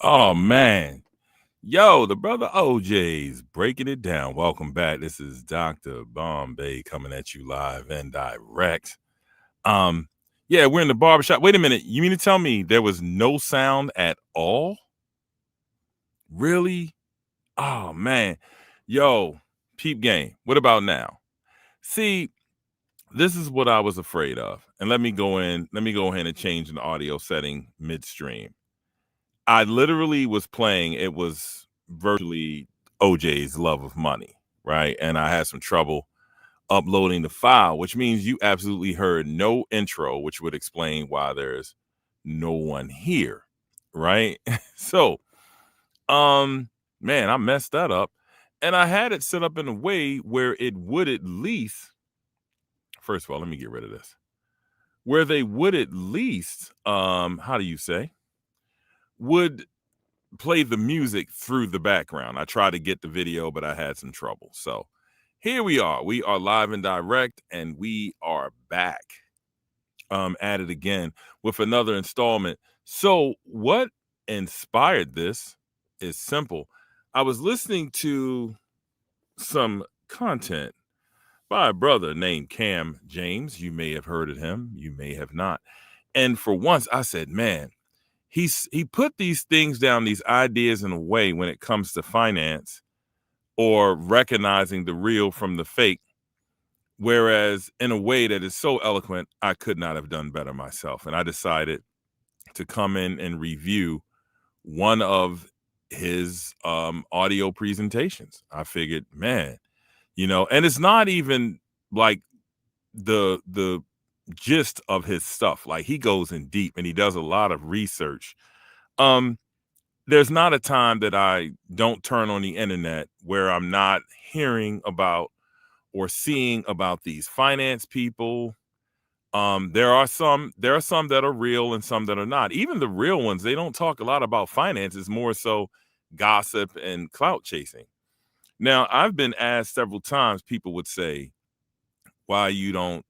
Oh man. Yo, the brother OJ's breaking it down. Welcome back. This is Dr. Bombay coming at you live and direct. Um, yeah, we're in the barbershop. Wait a minute. You mean to tell me there was no sound at all? Really? Oh man. Yo, peep game. What about now? See, this is what I was afraid of. And let me go ahead and change an audio setting midstream. I literally was playing, it was virtually OJ's Love of Money, right? And I had some trouble uploading the file, which means you absolutely heard no intro, which would explain why there's no one here, right? So, man, I messed that up. And I had it set up in a way where it would at least, first of all, let me get rid of this. Where they would at least, how do you say, would play the music through the background. I tried to get the video, but I had some trouble. So here we are. We are live and direct, and we are back at it again with another installment. So what inspired this is simple. I was listening to some content by a brother named Cam James. You may have heard of him. You may have not. And for once, I said, man, he put these things down, these ideas in a way when it comes to finance or recognizing the real from the fake, whereas in a way that is so eloquent, I could not have done better myself. And I decided to come in and review one of his audio presentations. I figured, man, and it's not even like the gist of his stuff. Like he goes in deep and he does a lot of research. There's not a time that I don't turn on the internet where I'm not hearing about or seeing about these finance people. There are some that are real and some that are not. Even the real ones, they don't talk a lot about finance. It's more so gossip and clout chasing. Now, I've been asked several times, people would say, why you don't,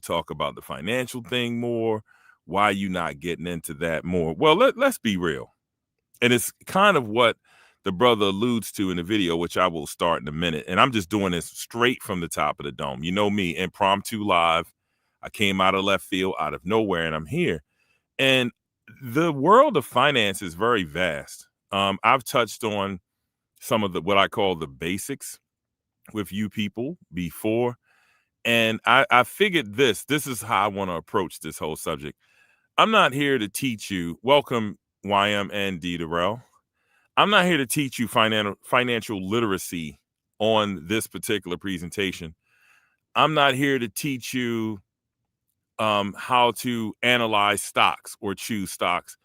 talk about the financial thing more? Why you not getting into that more? Well, let's be real. And it's kind of what the brother alludes to in the video, which I will start in a minute. And I'm just doing this straight from the top of the dome. You know me, impromptu live. I came out of left field, out of nowhere, and I'm here. And the world of finance is very vast. I've touched on some of what I call the basics with you people before. And I figured this is how I want to approach this whole subject. I'm not here to teach you. Welcome, YM and D. Darrell. I'm not here to teach you financial literacy on this particular presentation. I'm not here to teach you how to analyze stocks or choose stocks.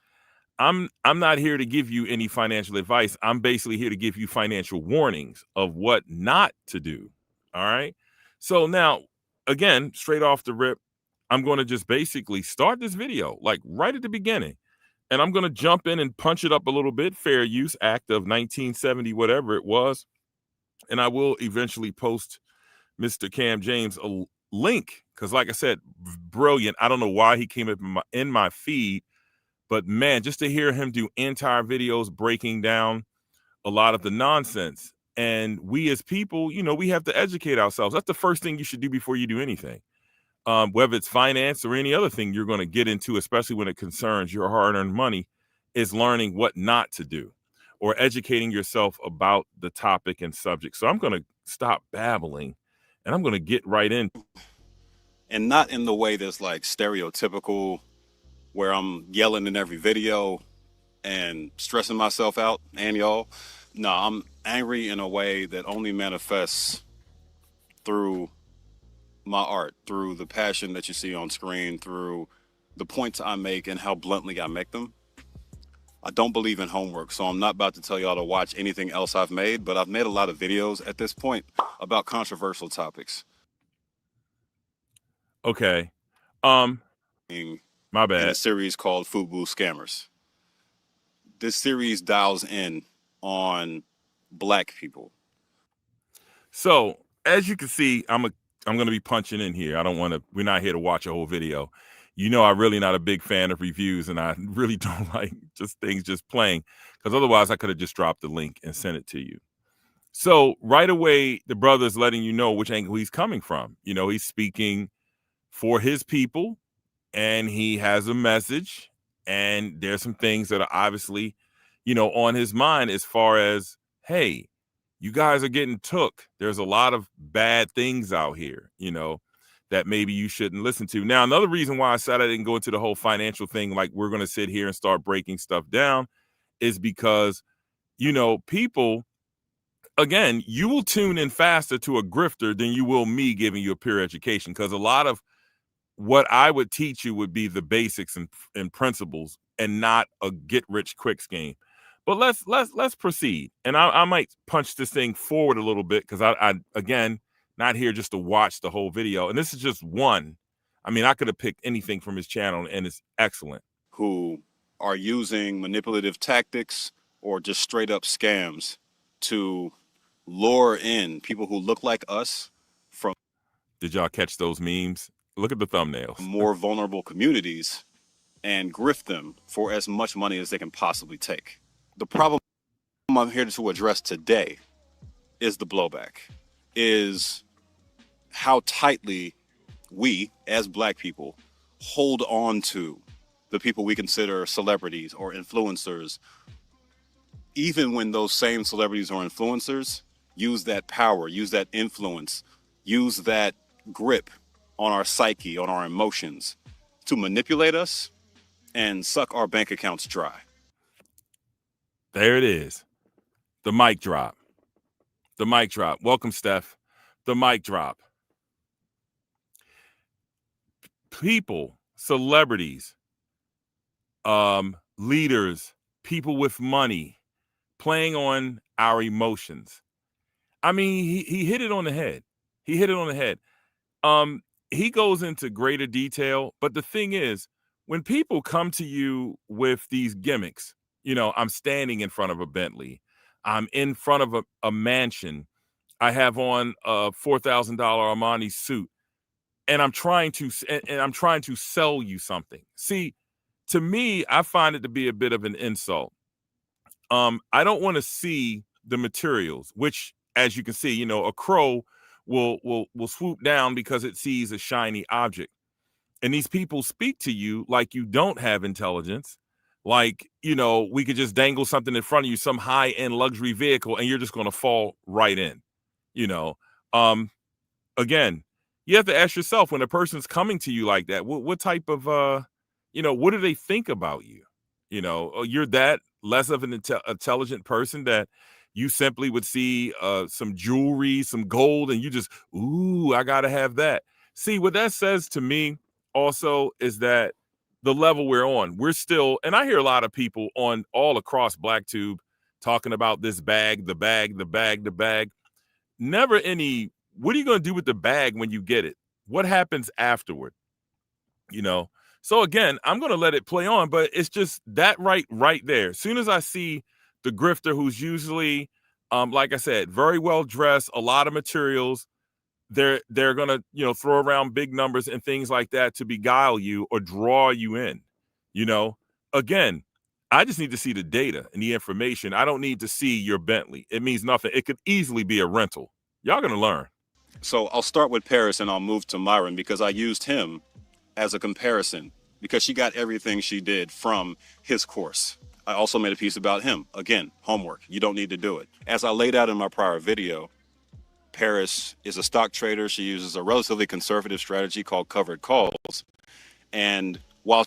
I'm not here to give you any financial advice. I'm basically here to give you financial warnings of what not to do. All right. So now, again, straight off the rip, I'm going to just basically start this video like right at the beginning. And I'm going to jump in and punch it up a little bit. Fair Use Act of 1970, whatever it was. And I will eventually post Mr. Cam James a link because, like I said, brilliant. I don't know why he came up in my feed, but man, just to hear him do entire videos breaking down a lot of the nonsense. And we as people, we have to educate ourselves. That's the first thing you should do before you do anything. Whether it's finance or any other thing you're going to get into, especially when it concerns your hard-earned money, is learning what not to do or educating yourself about the topic and subject. So I'm going to stop babbling and I'm going to get right in. And not in the way that's like stereotypical, where I'm yelling in every video and stressing myself out and y'all. No, I'm angry in a way that only manifests through my art, through the passion that you see on screen, through the points I make and how bluntly I make them. I don't believe in homework, so I'm not about to tell y'all to watch anything else I've made, but I've made a lot of videos at this point about controversial topics. Okay. My bad. In a series called FUBU Scammers. This series dials in on Black people. So as you can see, I'm going to be punching in here. We're not here to watch a whole video. You know, I'm really not a big fan of reviews, and I really don't like just things just playing, because otherwise I could have just dropped the link and sent it to you. So right away, the brother's letting you know which angle he's coming from. You know, he's speaking for his people, and he has a message, and there's some things that are obviously, on his mind as far as, hey, you guys are getting took. There's a lot of bad things out here, that maybe you shouldn't listen to. Now, another reason why I said I didn't go into the whole financial thing, like we're going to sit here and start breaking stuff down, is because, people, again, you will tune in faster to a grifter than you will me giving you a pure education, because a lot of what I would teach you would be the basics and principles, and not a get rich quick scheme. But let's proceed, and I might punch this thing forward a little bit, because I again, not here just to watch the whole video, and this is just one. I mean, I could have picked anything from his channel, and it's excellent. Who are using manipulative tactics or just straight up scams to lure in people who look like us from Did y'all catch those memes? Look at the thumbnails. more vulnerable communities and grift them for as much money as they can possibly take. The problem I'm here to address today is the blowback, is how tightly we as Black people hold on to the people we consider celebrities or influencers, even when those same celebrities or influencers use that power, use that influence, use that grip on our psyche, on our emotions, to manipulate us and suck our bank accounts dry. There it is. The mic drop. The mic drop. Welcome, Steph. The mic drop. People, celebrities, leaders, people with money, playing on our emotions. I mean, he hit it on the head. He hit it on the head. He goes into greater detail, but the thing is, when people come to you with these gimmicks, I'm standing in front of a Bentley, I'm in front of a mansion, I have on a $4,000 Armani suit, and I'm trying to sell you something. See, to me, I find it to be a bit of an insult. I don't want to see the materials, which, as you can see, a crow will swoop down because it sees a shiny object. And these people speak to you like you don't have intelligence, like, we could just dangle something in front of you, some high-end luxury vehicle, and you're just going to fall right in. you know Again, you have to ask yourself, when a person's coming to you like that, what type of what do they think about you? You're that less of an intelligent person that you simply would see some jewelry, some gold, and you just, ooh, I gotta have that. See, what that says to me also is that the level we're on, we're still, and I hear a lot of people on all across BlackTube talking about this bag, the bag, the bag, the bag. Never any, what are you going to do with the bag when you get it? What happens afterward? So again, I'm going to let it play on, but it's just that right there. As soon as I see the grifter, who's usually, like I said, very well dressed, a lot of materials, they're going to, throw around big numbers and things like that to beguile you or draw you in. Again, I just need to see the data and the information. I don't need to see your Bentley. It means nothing. It could easily be a rental. Y'all going to learn. So I'll start with Paris and I'll move to Myron, because I used him as a comparison because she got everything she did from his course. I also made a piece about him. Again, homework. You don't need to do it. As I laid out in my prior video, Paris is a stock trader. She uses a relatively conservative strategy called covered calls. And while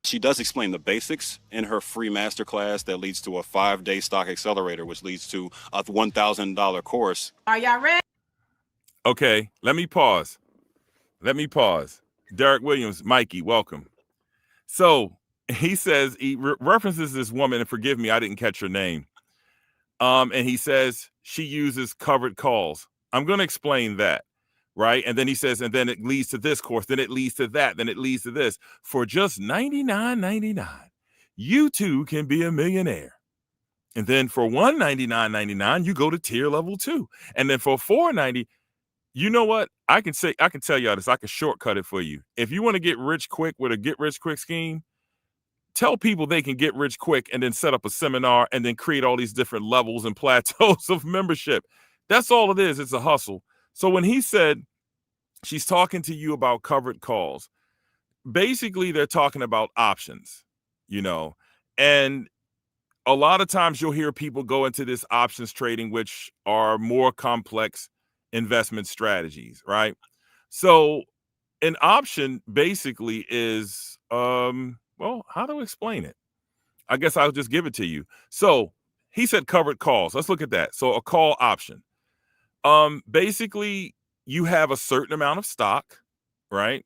she does explain the basics in her free masterclass that leads to a 5-day stock accelerator, which leads to a $1,000 course. Are y'all ready? Okay, let me pause. Derek Williams, Mikey, welcome. So he says, he references this woman, and forgive me, I didn't catch her name. And he says she uses covered calls. I'm going to explain that, right? And then he says, and then it leads to this course, then it leads to that, then it leads to this. For just $99.99, you too can be a millionaire. And then for $199.99, you go to tier level 2. And then for $490, You know what? I can tell y'all this. I can shortcut it for you. If you want to get rich quick with a get rich quick scheme, tell people they can get rich quick and then set up a seminar and then create all these different levels and plateaus of membership. That's all it is. It's a hustle. So when he said she's talking to you about covered calls, basically they're talking about options, you know, and a lot of times you'll hear people go into this options trading, which are more complex investment strategies, right? So an option basically is, well, how do I explain it? I guess I'll just give it to you. So he said covered calls. Let's look at that. So a call option. Basically, you have a certain amount of stock, right?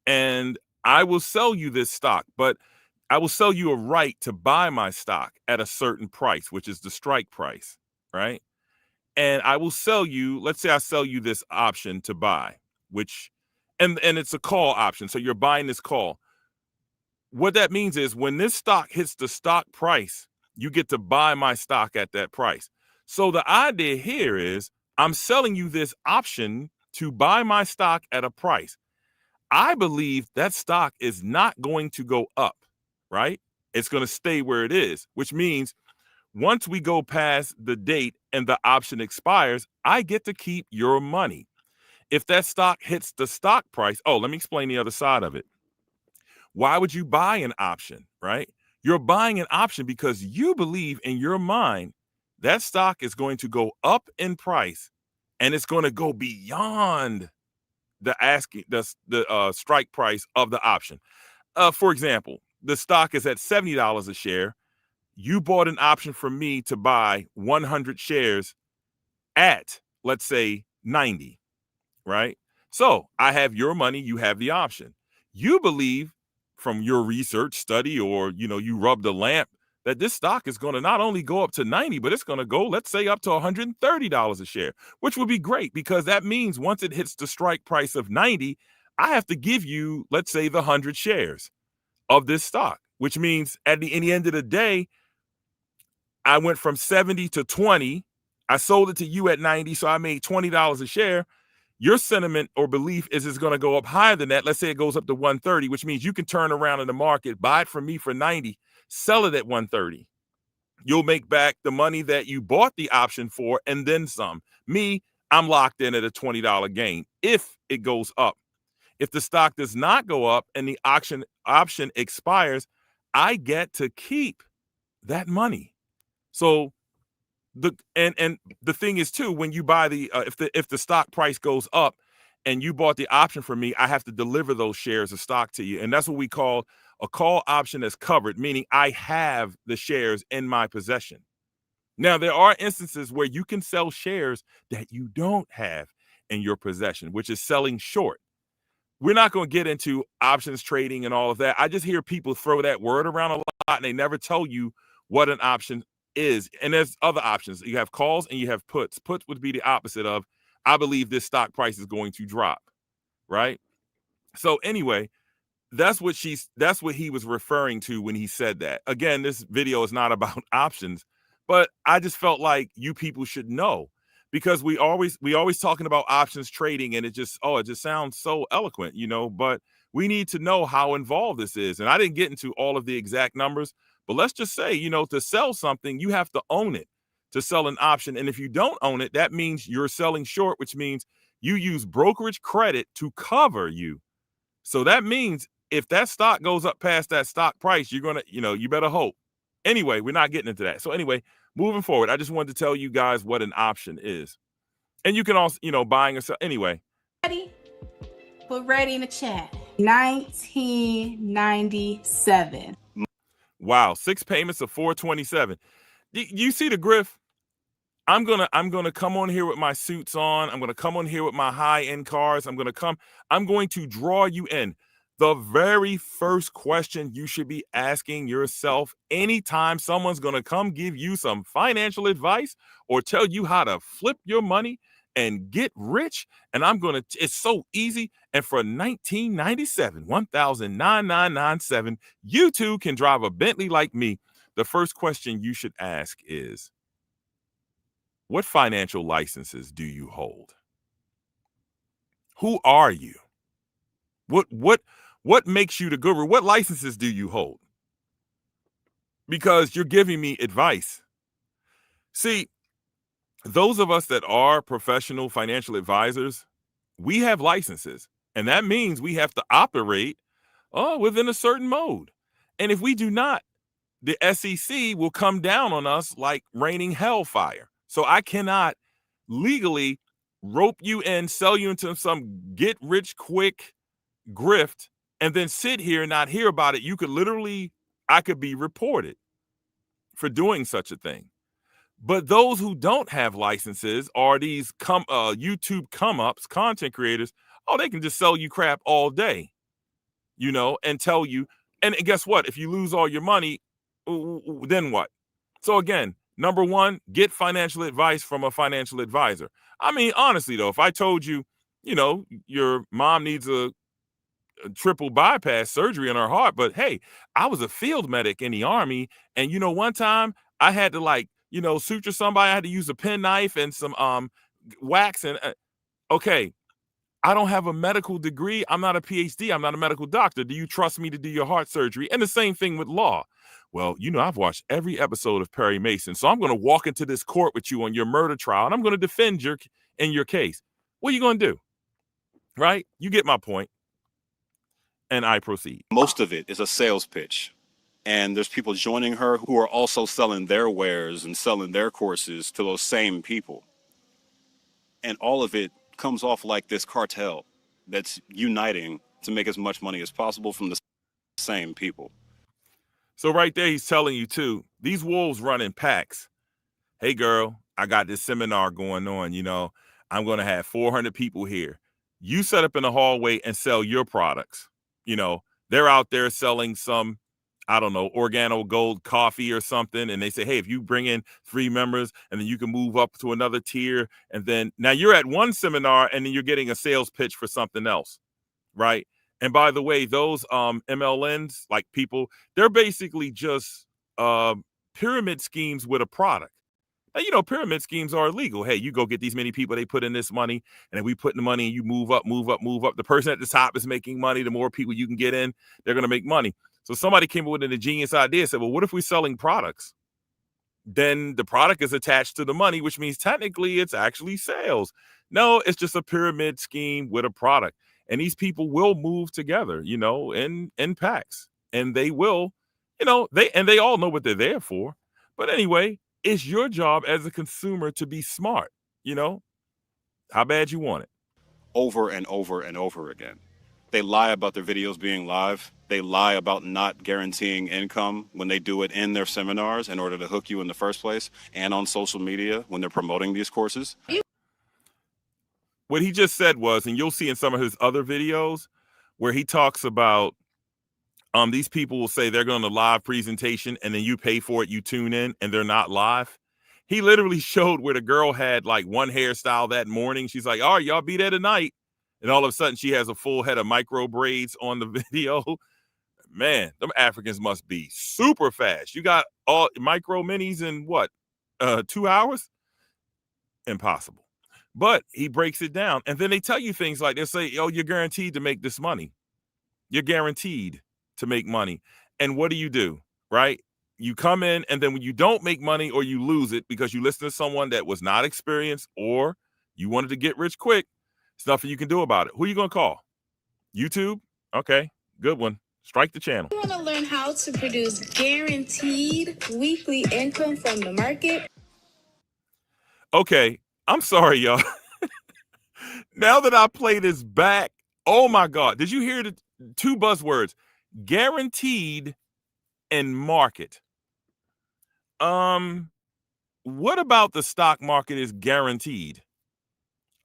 And I will sell you this stock, but I will sell you a right to buy my stock at a certain price, which is the strike price, right? And I will sell you, let's say I sell you this option to buy, which and it's a call option. So you're buying this call. What that means is when this stock hits the stock price, you get to buy my stock at that price. So the idea here is I'm selling you this option to buy my stock at a price. I believe that stock is not going to go up, right? It's going to stay where it is, which means once we go past the date and the option expires, I get to keep your money. If that stock hits the stock price, oh, let me explain the other side of it. Why would you buy an option, right? You're buying an option because you believe in your mind that stock is going to go up in price and it's going to go beyond the asking the strike price of the option. For example, the stock is at $70 a share. You bought an option from me to buy 100 shares at, let's say, 90, right? So I have your money, you have the option. You believe from your research study or, you rub the lamp that this stock is going to not only go up to 90, but it's going to go, let's say, up to $130 a share, which would be great because that means once it hits the strike price of 90, I have to give you, let's say, the 100 shares of this stock, which means in the end of the day, I went from 70 to 20. I sold it to you at 90, so I made $20 a share. Your sentiment or belief is it's going to go up higher than that. Let's say it goes up to 130, which means you can turn around in the market, buy it from me for 90, sell it at 130. You'll make back the money that you bought the option for and then some. Me, I'm locked in at a $20 gain if it goes up. If the stock does not go up and the option expires, I get to keep that money. So the thing is too, when you buy the if the stock price goes up and you bought the option from me, I have to deliver those shares of stock to you, and that's what we call a call option that's covered, meaning I have the shares in my possession. Now there are instances where you can sell shares that you don't have in your possession, which is selling short. We're not going to get into options trading and all of that. I just hear people throw that word around a lot and they never tell you what an option is. And there's other options. You have calls and you have puts. Puts would be the opposite of, I believe this stock price is going to drop, right? So anyway, that's what he was referring to when he said that. Again, this video is not about options, but I just felt like you people should know because we always talking about options trading and it just sounds so eloquent, but we need to know how involved this is. And I didn't get into all of the exact numbers, but let's just say, to sell something, you have to own it to sell an option. And if you don't own it, that means you're selling short, which means you use brokerage credit to cover you. So that means if that stock goes up past that stock price, you're going to, you better hope. Anyway, we're not getting into that. So anyway, moving forward, I just wanted to tell you guys what an option is. And you can also, buying or sell. Anyway. Ready? Put ready in the chat. 1997. Wow, 6 payments of $427. You see the grift? I'm gonna come on here with my suits on. I'm gonna come on here with my high-end cars. I'm going to draw you in. The very first question you should be asking yourself anytime someone's gonna come give you some financial advice or tell you how to flip your money and get rich. And it's so easy. And for 1997, 1,997, you too can drive a Bentley like me. The first question you should ask is, what financial licenses do you hold? Who are you? What makes you the guru? What licenses do you hold? Because you're giving me advice. See, those of us that are professional financial advisors, we have licenses, and that means we have to operate within a certain mode. And if we do not, the SEC will come down on us like raining hellfire. So I cannot legally rope you in, sell you into some get rich quick grift, and then sit here and not hear about it. I could be reported for doing such a thing. But those who don't have licenses are these YouTube come-ups, content creators. Oh, they can just sell you crap all day, and tell you. And guess what? If you lose all your money, then what? So again, number one, get financial advice from a financial advisor. I mean, honestly, though, if I told you, your mom needs a triple bypass surgery in her heart, but hey, I was a field medic in the Army, and one time I had to suture somebody. I had to use a penknife and some wax, and okay, I don't have a medical degree. I'm not a PhD. I'm not a medical doctor. Do you trust me to do your heart surgery? And the same thing with law. Well, I've watched every episode of Perry Mason, so I'm going to walk into this court with you on your murder trial, and I'm going to defend your case. What are you going to do? Right? You get my point. And I proceed. Most of it is a sales pitch. And there's people joining her who are also selling their wares and selling their courses to those same people. And all of it comes off like this cartel that's uniting to make as much money as possible from the same people. So right there, he's telling you too, these wolves run in packs. Hey girl, I got this seminar going on, I'm going to have 400 people here. You set up in the hallway and sell your products. They're out there selling some, I don't know, Organo Gold coffee or something. And they say, hey, if you bring in 3 members and then you can move up to another tier. And then now you're at one seminar and then you're getting a sales pitch for something else. Right. And by the way, those MLNs, like people, they're basically just pyramid schemes with a product. Now, pyramid schemes are illegal. Hey, you go get these many people, they put in this money, and then we put in the money and you move up, move up, move up. The person at the top is making money. The more people you can get in, they're going to make money. So somebody came up with an ingenious idea, said, well, what if we're selling products? Then the product is attached to the money, which means technically it's actually sales. No, it's just a pyramid scheme with a product. And these people will move together, in packs. And they will, they all know what they're there for. But anyway, it's your job as a consumer to be smart, how bad you want it. Over and over and over again. They lie about their videos being live. They lie about not guaranteeing income when they do it in their seminars in order to hook you in the first place, and on social media when they're promoting these courses. What he just said was, and you'll see in some of his other videos where he talks about these people will say they're going to live presentation and then you pay for it, you tune in, and they're not live. He literally showed where the girl had like one hairstyle that morning. She's like, all right, y'all be there tonight. And all of a sudden she has a full head of micro braids on the video. Man, them Africans must be super fast. You got all micro minis in what? 2 hours? Impossible. But he breaks it down. And then they tell you things like, they say, oh, you're guaranteed to make this money. You're guaranteed to make money. And what do? Right? You come in, and then when you don't make money or you lose it because you listen to someone that was not experienced or you wanted to get rich quick, there's nothing you can do about it. Who are you going to call? YouTube? Okay, good one. Strike the channel. You want to learn how to produce guaranteed weekly income from the market? Okay, I'm sorry, y'all. Now that I play this back, oh my God, did you hear the 2 buzzwords? Guaranteed and market. What about the stock market is guaranteed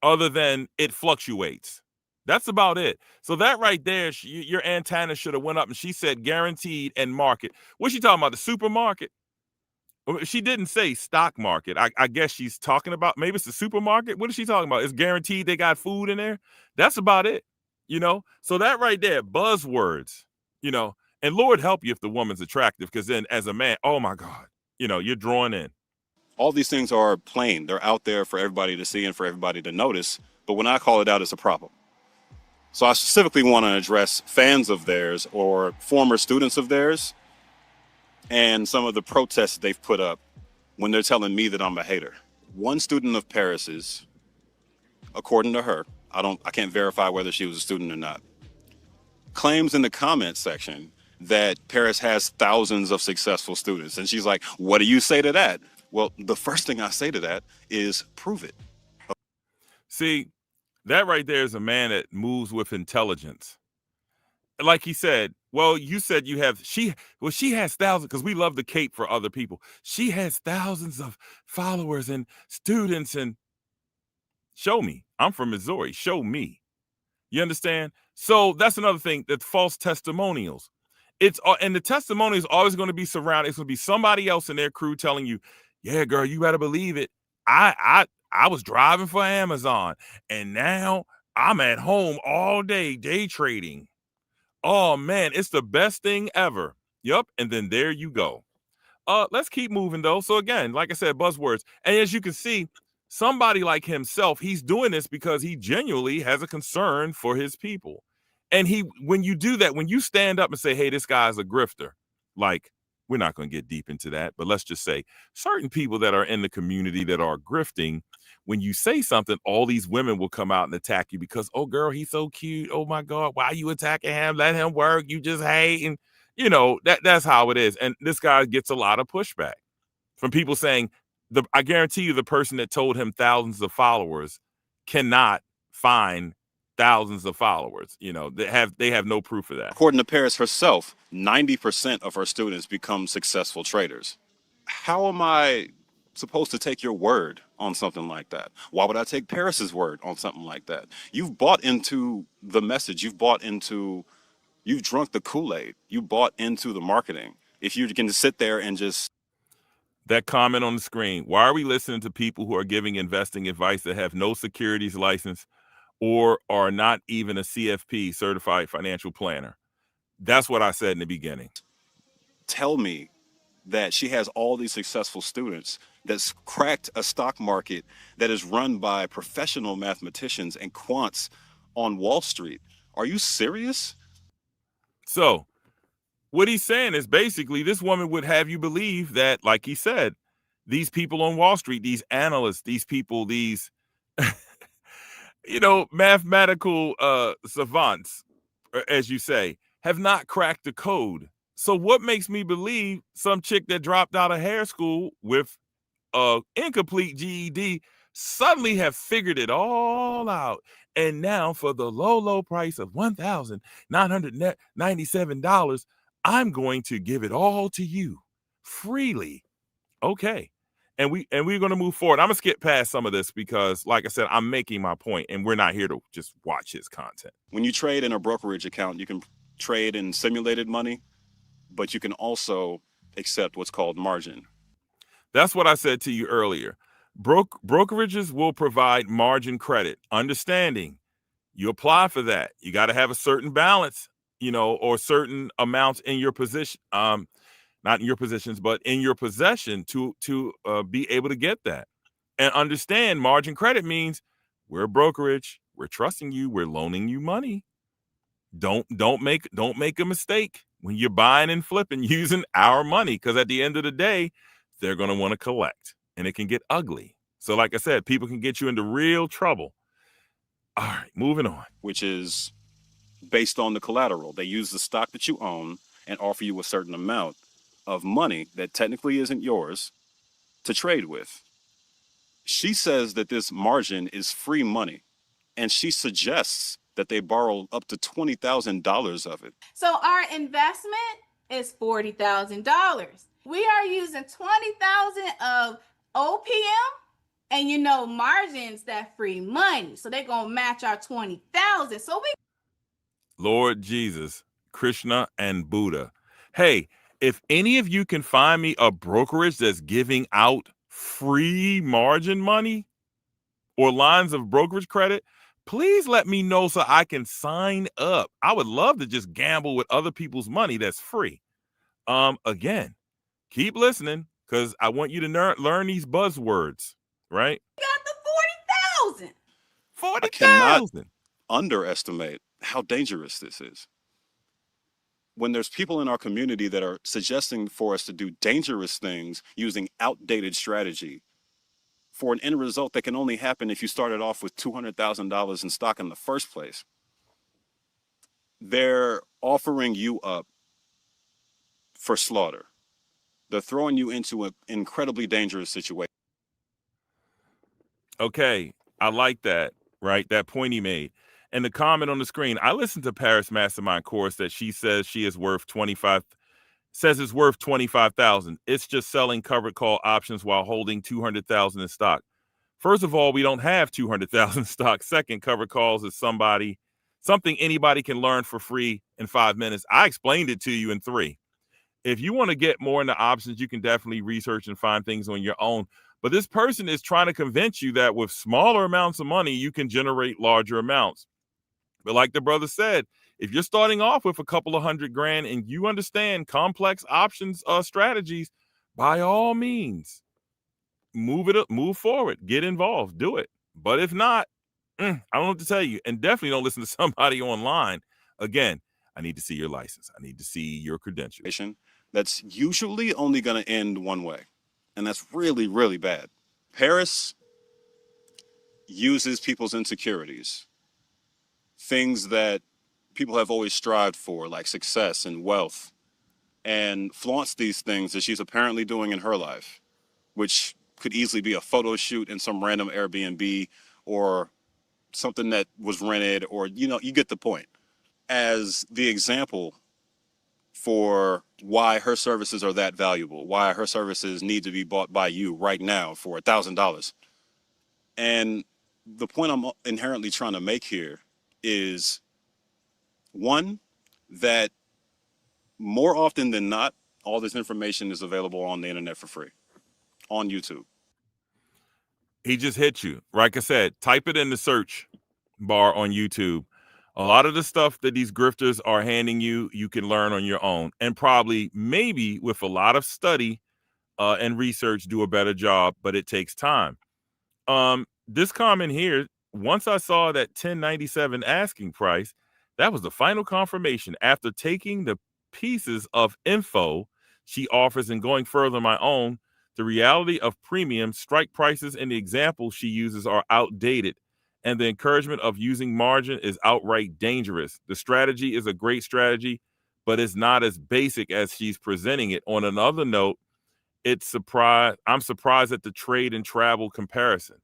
other than it fluctuates? That's about it. So that right there, your antenna should have went up and she said guaranteed and market. What's she talking about? The supermarket? She didn't say stock market. I guess she's talking about, maybe it's the supermarket. What is she talking about? It's guaranteed they got food in there. That's about it. So that right there, buzzwords, and Lord help you if the woman's attractive, because then as a man, oh my God, you're drawn in. All these things are plain. They're out there for everybody to see and for everybody to notice. But when I call it out, it's a problem. So I specifically want to address fans of theirs or former students of theirs and some of the protests they've put up when they're telling me that I'm a hater. One student of Paris's, according to her, I can't verify whether she was a student or not, claims in the comment section that Paris has thousands of successful students. And she's like, what do you say to that? Well, the first thing I say to that is prove it. See, that right there is a man that moves with intelligence. Like he said, well, you said you have, she has thousands, because we love the cape for other people. She has thousands of followers and students, and show me. I'm from Missouri. Show me. You understand? So that's another thing, that false testimonials. And the testimony is always going to be surrounded. It's going to be somebody else in their crew telling you, yeah, girl, you better believe it. I was driving for Amazon, and now I'm at home all day trading. Oh man, it's the best thing ever. Yep. And then there you go. Let's keep moving though. So again, like I said, buzzwords. And as you can see, somebody like himself, he's doing this because he genuinely has a concern for his people. And when you do that, when you stand up and say, hey, this guy's a grifter, like, we're not going to get deep into that, but let's just say certain people that are in the community that are grifting, when you say something, all these women will come out and attack you because, oh girl, he's so cute. Oh my God, why are you attacking him? Let him work. You just hate. And you know, that's how it is. And this guy gets a lot of pushback from people saying, I guarantee you the person that told him thousands of followers cannot find thousands of followers. You know, they have no proof of that. According to Paris herself, 90% of her students become successful traders. How am I supposed to take your word on something like that? Why would I take Paris's word on something like that? You've bought into the message. You've drunk the Kool-Aid. You bought into the marketing. If you can sit there and just... That comment on the screen, why are we listening to people who are giving investing advice that have no securities license or are not even a CFP, certified financial planner? That's what I said in the beginning. Tell me that she has all these successful students that's cracked a stock market that is run by professional mathematicians and quants on Wall Street. Are you serious? So what he's saying is basically this woman would have you believe that, like he said, these people on Wall Street, these analysts, these people, these, mathematical savants, as you say, have not cracked the code. So what makes me believe some chick that dropped out of hair school with incomplete GED suddenly have figured it all out, and now for the low price of $1,997, I'm going to give it all to you freely. Okay. And we're going to move forward. I'm going to skip past some of this because, like I said, I'm making my point, and we're not here to just watch his content. When you trade in a brokerage account, you can trade in simulated money, but you can also accept what's called margin. That's what I said to you earlier. Brokerages will provide margin credit. Understanding, you apply for that. You got to have a certain balance, or certain amounts in your position, not in your positions, but in your possession to be able to get that. And understand, margin credit means we're a brokerage. We're trusting you. We're loaning you money. Don't make a mistake when you're buying and flipping using our money, because at the end of the day, they're going to want to collect, and it can get ugly. So like I said, people can get you into real trouble. All right, moving on. Which is based on the collateral. They use the stock that you own and offer you a certain amount of money that technically isn't yours to trade with. She says that this margin is free money, and she suggests that they borrow up to $20,000 of it. So our investment is $40,000. We are using $20,000 of OPM, and margins, that free money. So they're gonna match our $20,000. So we... Lord Jesus, Krishna, and Buddha. Hey, if any of you can find me a brokerage that's giving out free margin money or lines of brokerage credit, please let me know so I can sign up. I would love to just gamble with other people's money that's free. Again, keep listening because I want you to learn these buzzwords, right? got the 40,000. 40,000. I cannot underestimate how dangerous this is. When there's people in our community that are suggesting for us to do dangerous things using outdated strategy for an end result that can only happen if you started off with $200,000 in stock in the first place, they're offering you up for slaughter. They're throwing you into an incredibly dangerous situation. Okay, I like that, right? That point he made. And the comment on the screen, I listened to Paris Mastermind course that she says she is worth 25, says it's worth 25,000. It's just selling covered call options while holding 200,000 in stock. First of all, we don't have 200,000 stock. Second, covered calls is something anybody can learn for free in 5 minutes. I explained it to you in 3. If you want to get more into options, you can definitely research and find things on your own. But this person is trying to convince you that with smaller amounts of money, you can generate larger amounts. But like the brother said, if you're starting off with a couple of $100,000 and you understand complex options strategies, by all means, move forward, get involved, do it. But if not, I don't know what to tell you. And definitely don't listen to somebody online. Again, I need to see your license. I need to see your credentials. That's usually only going to end one way. And that's really, really bad. Paris uses people's insecurities, things that people have always strived for, like success and wealth, and flaunts these things that she's apparently doing in her life, which could easily be a photo shoot in some random Airbnb or something that was rented, or, you get the point, as the example for why her services are that valuable, why her services need to be bought by you right now for $1,000. And the point I'm inherently trying to make here is, one, that more often than not, all this information is available on the internet for free, on YouTube. He just hit you. Like I said, type it in the search bar on YouTube. A lot of the stuff that these grifters are handing you, you can learn on your own, and probably, maybe with a lot of study and research, do a better job, but it takes time. This comment here, once I saw that 1097 asking price, that was the final confirmation. After taking the pieces of info she offers and going further on my own, the reality of premium strike prices and the examples she uses are outdated, and the encouragement of using margin is outright dangerous. The strategy is a great strategy, but it's not as basic as she's presenting it. On another note, I'm surprised at the trade and travel comparison.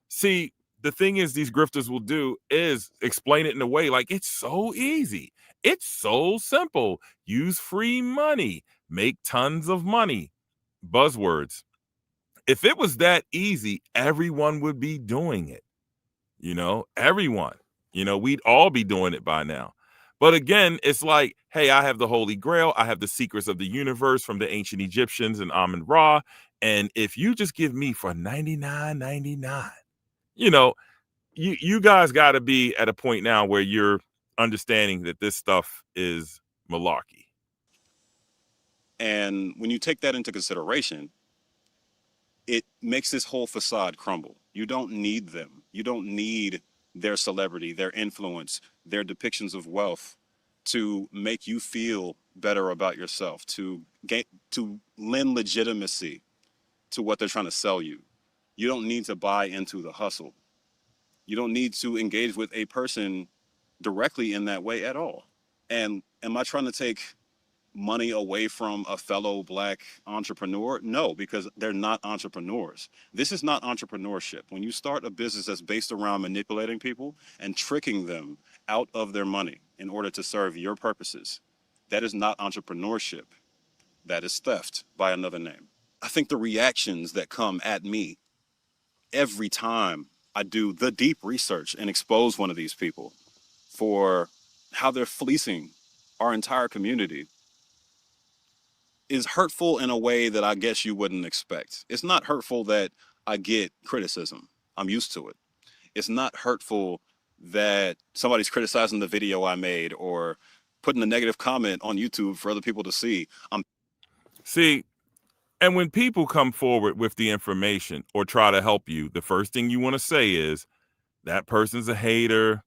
See, the thing is, these grifters will do is explain it in a way like it's so easy. It's so simple. Use free money, make tons of money. Buzzwords. If it was that easy, everyone would be doing it. Everyone. We'd all be doing it by now. But again, it's like, hey, I have the Holy Grail. I have the secrets of the universe from the ancient Egyptians and Amun-Ra. And if you just give me for $99.99, you guys got to be at a point now where you're understanding that this stuff is malarkey. And when you take that into consideration, it makes this whole facade crumble. You don't need them. You don't need their celebrity, their influence, their depictions of wealth to make you feel better about yourself, to lend legitimacy to what they're trying to sell you. You don't need to buy into the hustle. You don't need to engage with a person directly in that way at all. And am I trying to take money away from a fellow Black entrepreneur? No, because they're not entrepreneurs. This is not entrepreneurship. When you start a business that's based around manipulating people and tricking them out of their money in order to serve your purposes, that is not entrepreneurship. That is theft by another name. I think the reactions that come at me every time I do the deep research and expose one of these people for how they're fleecing our entire community is hurtful in a way that I guess you wouldn't expect. It's not hurtful that I get criticism. I'm used to it. It's not hurtful that somebody's criticizing the video I made or putting a negative comment on YouTube for other people to see. See, and when people come forward with the information or try to help you, the first thing you want to say is, that person's a hater.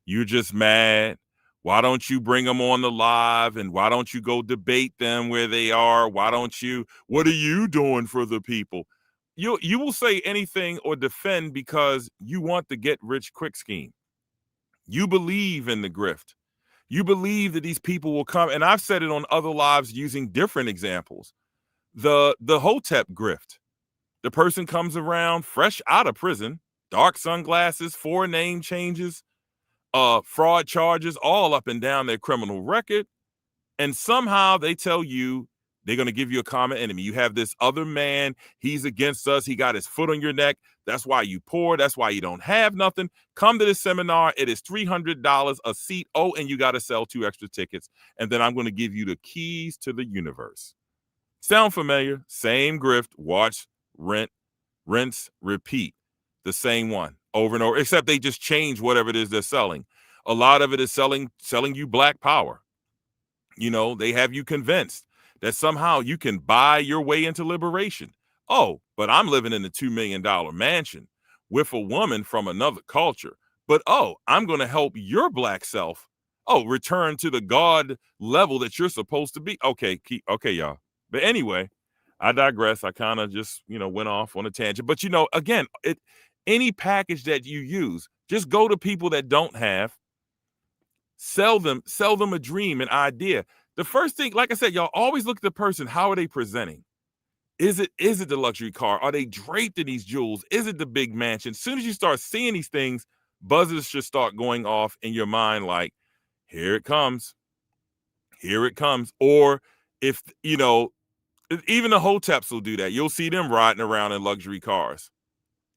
You're just mad. Why don't you bring them on the live? And why don't you go debate them where they are? What are you doing for the people? You will say anything or defend because you want the get rich quick scheme. You believe in the grift. You believe that these people will come. And I've said it on other lives using different examples. The Hotep grift. The person comes around fresh out of prison, dark sunglasses, 4 name changes, fraud charges all up and down their criminal record. And somehow they tell you they're going to give you a common enemy. You have this other man. He's against us. He got his foot on your neck. That's why you poor. That's why you don't have nothing. Come to this seminar. It is $300 a seat. Oh, and you got to sell 2 extra tickets. And then I'm going to give you the keys to the universe. Sound familiar? Same grift. Watch, rent, rinse, repeat. The same one over and over, except they just change whatever it is they're selling. A lot of it is selling you black power. You know, they have you convinced that somehow you can buy your way into liberation. Oh, but I'm living in a $2 million mansion with a woman from another culture. But oh, I'm going to help your black self. Oh, return to the God level that you're supposed to be. Okay, y'all. But anyway, I digress. I kind of just, went off on a tangent. But, again, any package that you use, just go to people that don't have, sell them a dream, an idea. The first thing, like I said, y'all always look at the person. How are they presenting? Is it the luxury car? Are they draped in these jewels? Is it the big mansion? As soon as you start seeing these things, buzzers should start going off in your mind like, here it comes. Here it comes. Or if, even the hoteps will do that. You'll see them riding around in luxury cars,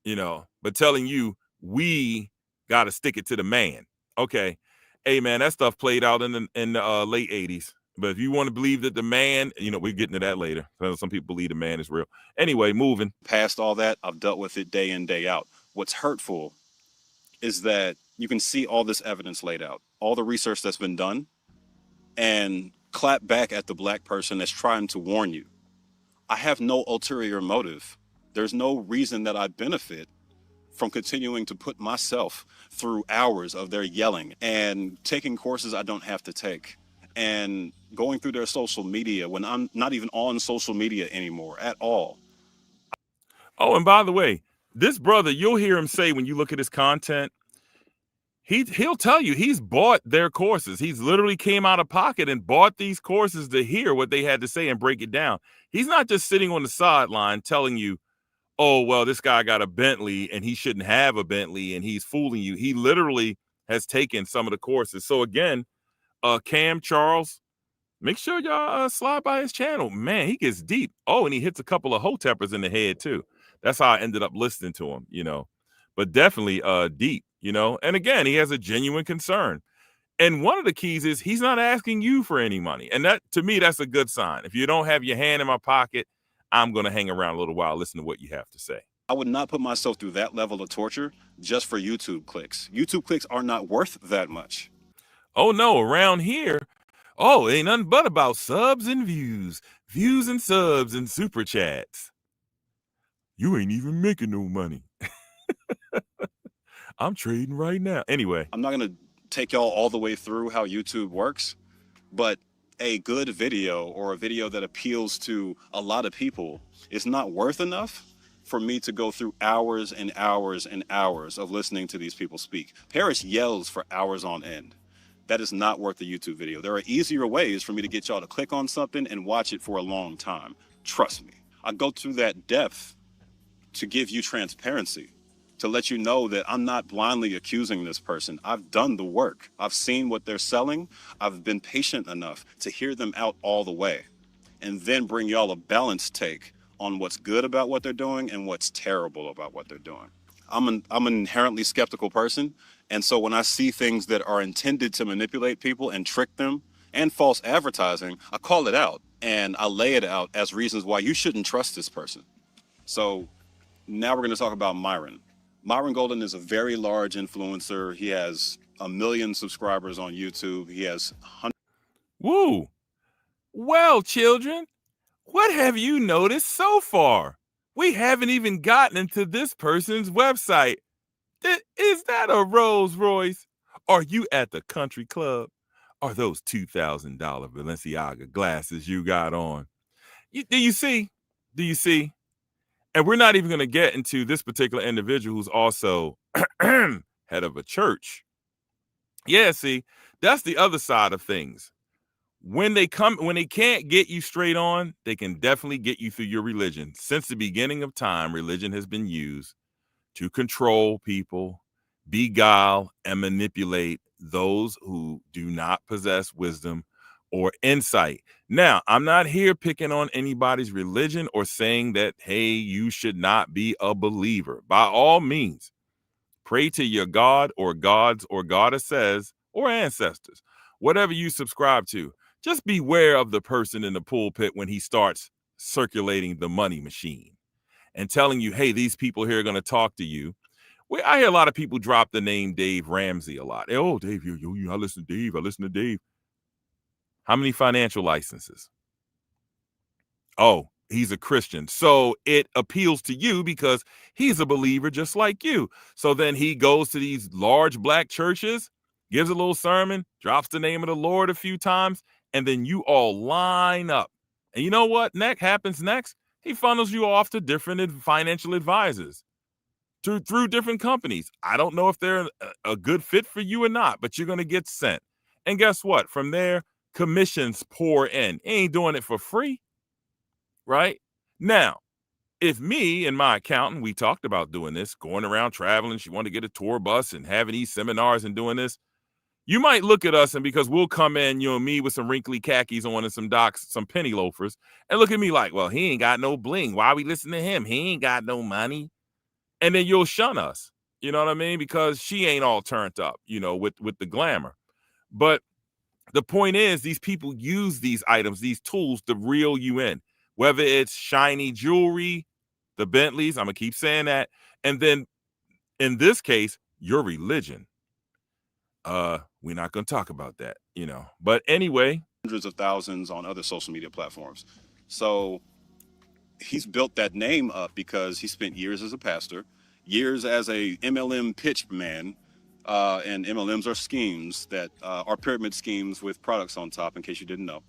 but telling you, we got to stick it to the man. Okay. Hey, man, that stuff played out in the late 80s. But if you want to believe that the man, we're getting to that later. Some people believe the man is real. Anyway, moving. Past all that, I've dealt with it day in, day out. What's hurtful is that you can see all this evidence laid out, all the research that's been done, and clap back at the black person that's trying to warn you. I have no ulterior motive. There's no reason that I benefit from continuing to put myself through hours of their yelling and taking courses I don't have to take and going through their social media when I'm not even on social media anymore at all. Oh, and by the way, this brother, you'll hear him say when you look at his content, he'll tell you he's bought their courses. He's literally came out of pocket and bought these courses to hear what they had to say and break it down. He's not just sitting on the sideline telling you, oh, well, this guy got a Bentley and he shouldn't have a Bentley and he's fooling you. He literally has taken some of the courses. So again, Cam Charles, make sure y'all slide by his channel. Man, he gets deep. Oh, and he hits a couple of hoteppers in the head too. That's how I ended up listening to him, but definitely deep, and again, he has a genuine concern. And one of the keys is he's not asking you for any money. And that, to me, that's a good sign. If you don't have your hand in my pocket, I'm going to hang around a little while, listen to what you have to say. I would not put myself through that level of torture just for YouTube clicks. YouTube clicks are not worth that much. Oh, no, around here, it ain't nothing but about subs and views and subs and super chats. You ain't even making no money. I'm trading right now. Anyway. I'm not going to take y'all all the way through how YouTube works, but a good video or a video that appeals to a lot of people is not worth enough for me to go through hours and hours and hours of listening to these people speak. Paris yells for hours on end. That is not worth the YouTube video. There are easier ways for me to get y'all to click on something and watch it for a long time. Trust me. I go through that depth to give you transparency, to let you know that I'm not blindly accusing this person. I've done the work. I've seen what they're selling. I've been patient enough to hear them out all the way and then bring y'all a balanced take on what's good about what they're doing and what's terrible about what they're doing. I'm an inherently skeptical person. And so when I see things that are intended to manipulate people and trick them and false advertising, I call it out and I lay it out as reasons why you shouldn't trust this person. So now we're going to talk about Myron. Myron Golden is a very large influencer. He has 1 million subscribers on YouTube. He has hundreds. Woo! Well, children, what have you noticed so far? We haven't even gotten into this person's website. Is that a Rolls Royce? Are you at the country club? Are those $2,000 Balenciaga glasses you got on? Do you see? Do you see? And we're not even going to get into this particular individual who's also head of a church. Yeah, see, that's the other side of things. When they can't get you straight on, they can definitely get you through your religion. Since the beginning of time, religion has been used to control people, beguile, and manipulate those who do not possess wisdom or insight. Now, I'm not here picking on anybody's religion or saying that, hey, you should not be a believer. By all means, pray to your God or gods or goddesses or ancestors, whatever you subscribe to. Just beware of the person in the pulpit when he starts circulating the money machine and telling you, hey, these people here are going to talk to you. I hear a lot of people drop the name Dave Ramsey a lot. Oh, Dave, I listen to Dave. I listen to Dave. How many financial licenses? Oh, he's a Christian. So it appeals to you because he's a believer just like you. So then he goes to these large black churches, gives a little sermon, drops the name of the Lord a few times, and then you all line up. And you know what happens next? He funnels you off to different financial advisors through different companies. I don't know if they're a good fit for you or not, but you're going to get sent. And guess what? From there, commissions pour in. He ain't doing it for free, right? Now, if me and my accountant, we talked about doing this, going around traveling, she wanted to get a tour bus and having these seminars and doing this, you might look at us and because we'll come in, me with some wrinkly khakis on and some penny loafers, and look at me like, well, he ain't got no bling. Why we listen to him? He ain't got no money. And then you'll shun us. You know what I mean? Because she ain't all turned up, with the glamour. But the point is, these people use these items, these tools to reel you in, whether it's shiny jewelry, the Bentleys, I'm going to keep saying that. And then in this case, your religion. We're not going to talk about that, But anyway. Hundreds of thousands on other social media platforms. So he's built that name up because he spent years as a pastor, years as a MLM pitch man, and MLMs are schemes that are pyramid schemes with products on top, in case you didn't know.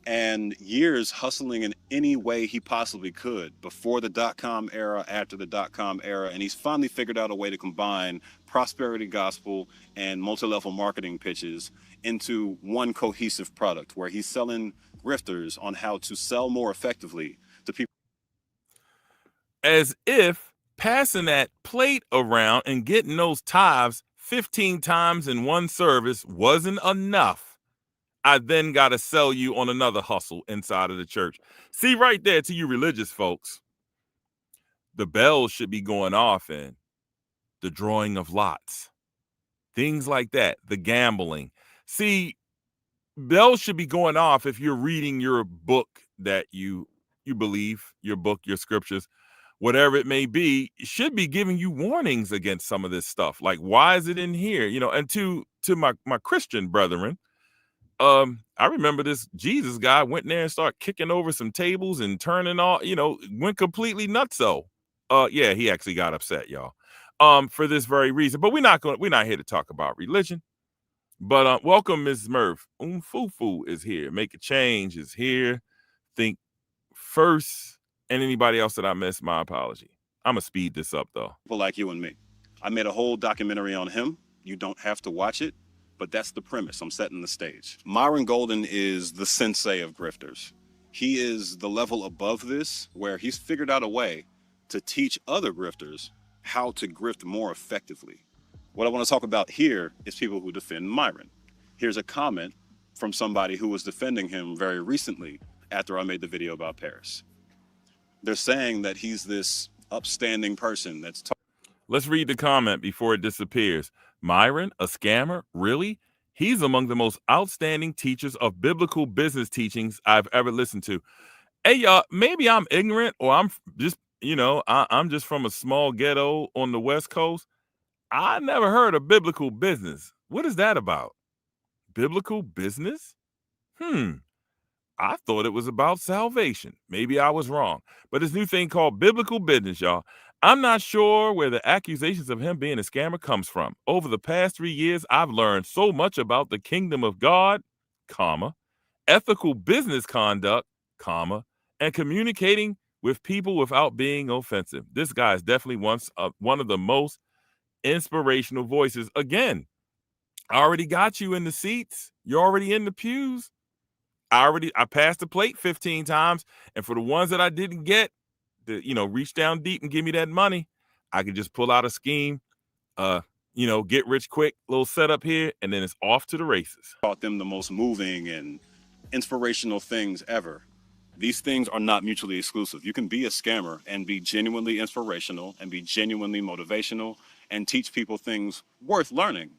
And years hustling in any way he possibly could before the .com era, after the .com era, and he's finally figured out a way to combine prosperity gospel and multi-level marketing pitches into one cohesive product where he's selling grifters on how to sell more effectively to people. As if passing that plate around and getting those tithes 15 times in one service wasn't enough. I then got to sell you on another hustle inside of the church. See, right there, to you religious folks, the bells should be going off and the drawing of lots, things like that, the gambling. See, bells should be going off if you're reading your book that you believe, your book, your scriptures, whatever it may be, it should be giving you warnings against some of this stuff. Like, why is it in here? And to my Christian brethren, I remember this Jesus guy went in there and started kicking over some tables and turning all, went completely nutso. Yeah, he actually got upset, y'all. For this very reason. But we're not here to talk about religion. But welcome, Mrs. Murph. Fufu is here. Make a Change is here. Think First. And anybody else that I missed, my apology. I'm gonna speed this up though. People like you and me. I made a whole documentary on him. You don't have to watch it, but that's the premise. I'm setting the stage. Myron Golden is the sensei of grifters. He is the level above this where he's figured out a way to teach other grifters how to grift more effectively. What I want to talk about here is people who defend Myron. Here's a comment from somebody who was defending him very recently after I made the video about Paris. They're saying that he's this upstanding person that's... Let's read the comment before it disappears. Myron, a scammer? Really? He's among the most outstanding teachers of biblical business teachings I've ever listened to. Hey, y'all, maybe I'm ignorant or I'm just, I'm just from a small ghetto on the West Coast. I never heard of biblical business. What is that about? Biblical business? I thought it was about salvation. Maybe I was wrong. But this new thing called biblical business, y'all. I'm not sure where the accusations of him being a scammer comes from. Over the past 3 years, I've learned so much about the kingdom of God, comma, ethical business conduct, comma, and communicating with people without being offensive. This guy is definitely one of the most inspirational voices. Again, I already got you in the seats. You're already in the pews. I passed the plate 15 times. And for the ones that I didn't get, reach down deep and give me that money, I could just pull out a scheme, get rich quick, little setup here, and then it's off to the races. Taught them the most moving and inspirational things ever. These things are not mutually exclusive. You can be a scammer and be genuinely inspirational and be genuinely motivational and teach people things worth learning.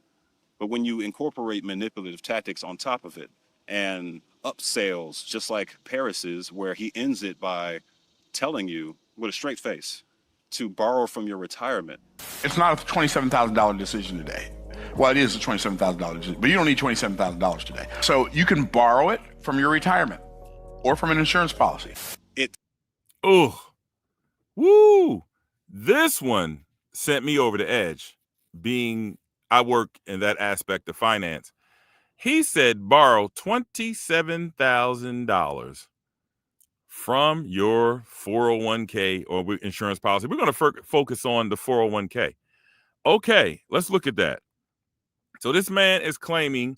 But when you incorporate manipulative tactics on top of it and upsells, just like Paris's, where he ends it by telling you with a straight face to borrow from your retirement. It's not a $27,000 decision today. Well, it is a $27,000 decision, but you don't need $27,000 today. So you can borrow it from your retirement or from an insurance policy. Oh, woo! This one sent me over the edge. Being I work in that aspect of finance. He said borrow $27,000 from your 401k or insurance policy. We're going to focus on the 401k. Okay, let's look at that. So this man is claiming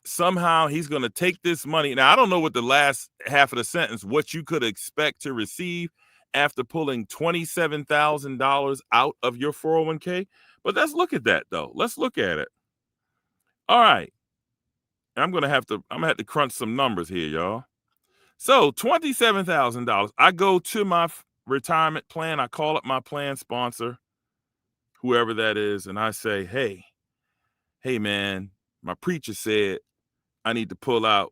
somehow he's going to take this money. Now, I don't know what the last half of the sentence, what you could expect to receive after pulling $27,000 out of your 401k. But let's look at that, though. Let's look at it. All right. I'm going to have to crunch some numbers here, y'all. So $27,000. I go to my retirement plan. I call up my plan sponsor, whoever that is, and I say, hey, man, my preacher said I need to pull out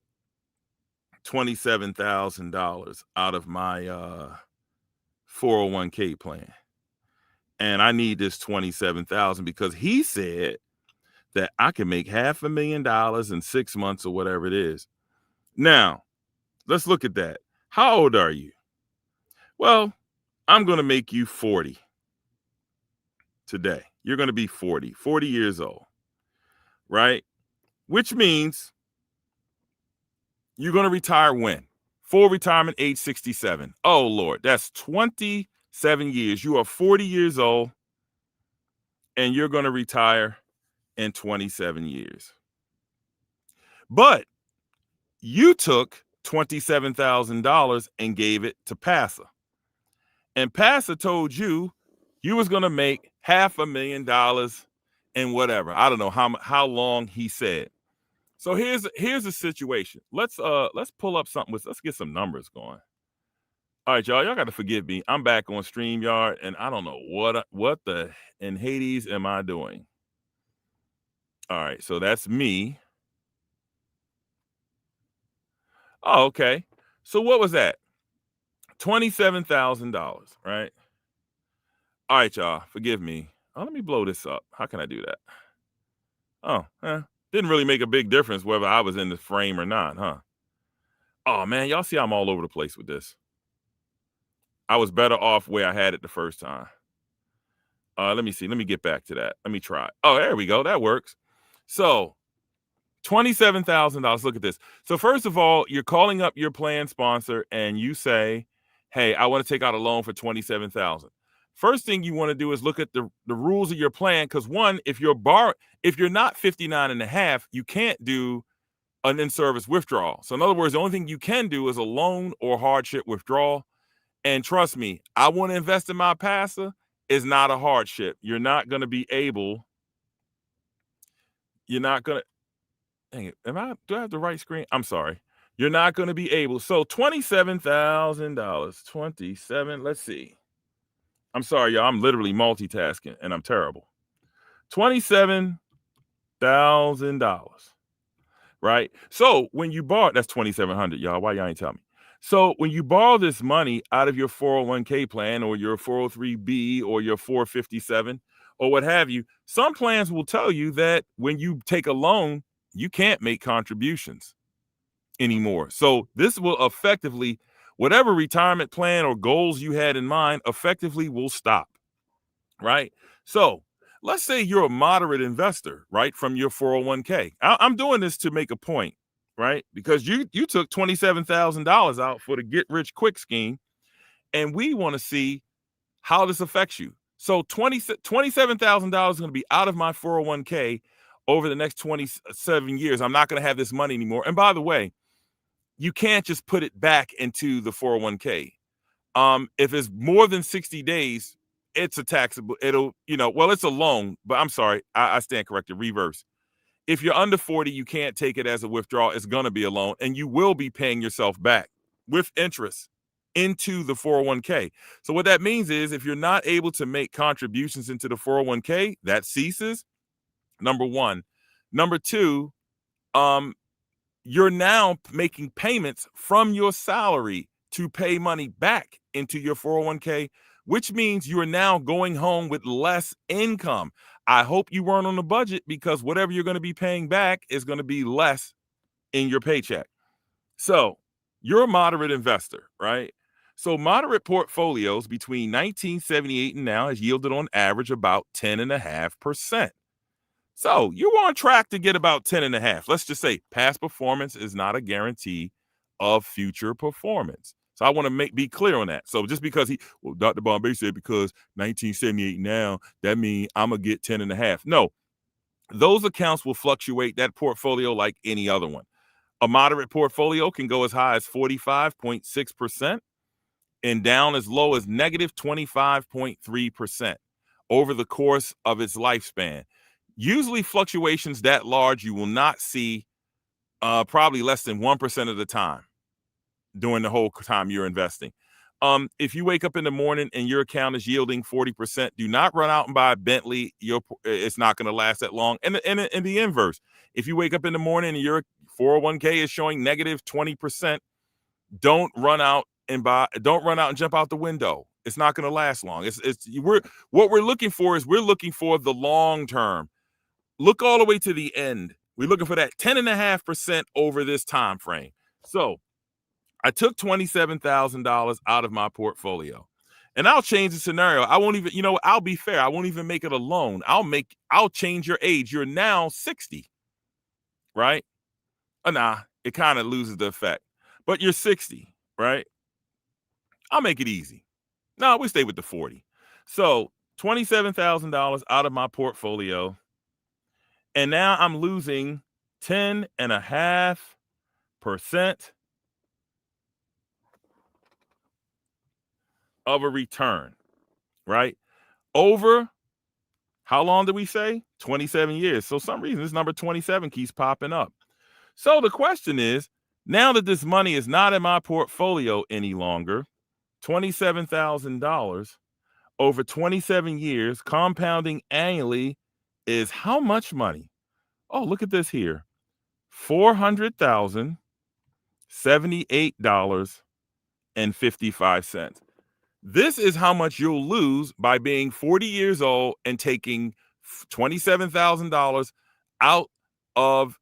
$27,000 out of my 401k plan. And I need this $27,000 because he said that I can make $500,000 in 6 months or whatever it is. Now, let's look at that. How old are you? Well, I'm going to make you 40 today. You're going to be 40 years old, right? Which means you're going to retire when? Full retirement age 67. Oh, Lord, that's 27 years. You are 40 years old, and you're going to retire in 27 years. But you took $27,000 and gave it to Passer. And Passer told you was going to make $500,000 in whatever. I don't know how long he said. So here's a situation. Let's pull up something. Let's get some numbers going. All right, y'all got to forgive me. I'm back on StreamYard, and I don't know what the in Hades am I doing. All right, so that's me. Oh, okay. So what was that? $27,000, right? All right, y'all, forgive me. Oh, let me blow this up. How can I do that? Oh, didn't really make a big difference whether I was in the frame or not, huh? Oh, man, y'all see I'm all over the place with this. I was better off where I had it the first time. Let me see. Let me get back to that. Let me try. Oh, there we go. That works. So $27,000. Look at this. So first of all, you're calling up your plan sponsor and you say, hey, I want to take out a loan for $27,000. First thing you want to do is look at the rules of your plan. Because one, if you're not 59 and a half, you can't do an in-service withdrawal. So in other words, the only thing you can do is a loan or hardship withdrawal. And trust me, I want to invest in my Passer is not a hardship. You're not going to be able. You're not going to. Dang it. Do I have the right screen? I'm sorry. You're not going to be able. So $27,000. 27. Let's see. I'm sorry, y'all. I'm literally multitasking and I'm terrible. $27,000. Right? So when you borrow, that's $2,700, y'all. Why y'all ain't tell me? So when you borrow this money out of your 401k plan or your 403b or your 457 or what have you, some plans will tell you that when you take a loan, you can't make contributions anymore. So this will effectively, whatever retirement plan or goals you had in mind, effectively will stop. right? So let's say you're a moderate investor, right, from your 401k. I'm doing this to make a point, right? Because you took $27,000 out for the get rich quick scheme, and we want to see how this affects you. So $27,000 is going to be out of my 401k over the next 27 years. I'm not going to have this money anymore. And by the way, you can't just put it back into the 401k. If it's more than 60 days, it's a taxable. It'll, well, it's a loan, but I'm sorry, I stand corrected. Reverse. If you're under 40, you can't take it as a withdrawal. It's going to be a loan, and you will be paying yourself back with interest into the 401k. So what that means is if you're not able to make contributions into the 401k, that ceases. Number one. Number two, you're now making payments from your salary to pay money back into your 401k, which means you are now going home with less income. I hope you weren't on the budget, because whatever you're going to be paying back is going to be less in your paycheck. So you're a moderate investor, right? So moderate portfolios between 1978 and now has yielded on average about 10.5%. So you're on track to get about 10.5. Let's just say past performance is not a guarantee of future performance. So I want to be clear on that. So just because Dr. Bombay said because 1978 now, that means I'm going to get 10.5. No, those accounts will fluctuate that portfolio like any other one. A moderate portfolio can go as high as 45.6% and down as low as negative 25.3% over the course of its lifespan. Usually fluctuations that large you will not see probably less than 1% of the time during the whole time you're investing. If you wake up in the morning and your account is yielding 40%, do not run out and buy a Bentley. It's not going to last that long. And the inverse, if you wake up in the morning and your 401k is showing negative 20%, don't run out and jump out the window. It's not going to last long. What we're looking for is the long term. Look all the way to the end. We're looking for that 10.5% over this time frame. So I took $27,000 out of my portfolio, and I'll change the scenario. I won't even, I'll be fair. I won't even make it a loan. I'll change your age. You're now 60, right? Nah, it kind of loses the effect, but you're 60, right? I'll make it easy. No, we stay with the 40. So $27,000 out of my portfolio, and now I'm losing 10.5% of a return, right? Over how long did we say? 27 years. So some reason this number 27 keeps popping up. So the question is, now that this money is not in my portfolio any longer, $27,000 over 27 years, compounding annually, is how much money? Oh, look at this here. $400,078.55. This is how much you'll lose by being 40 years old and taking $27,000 out of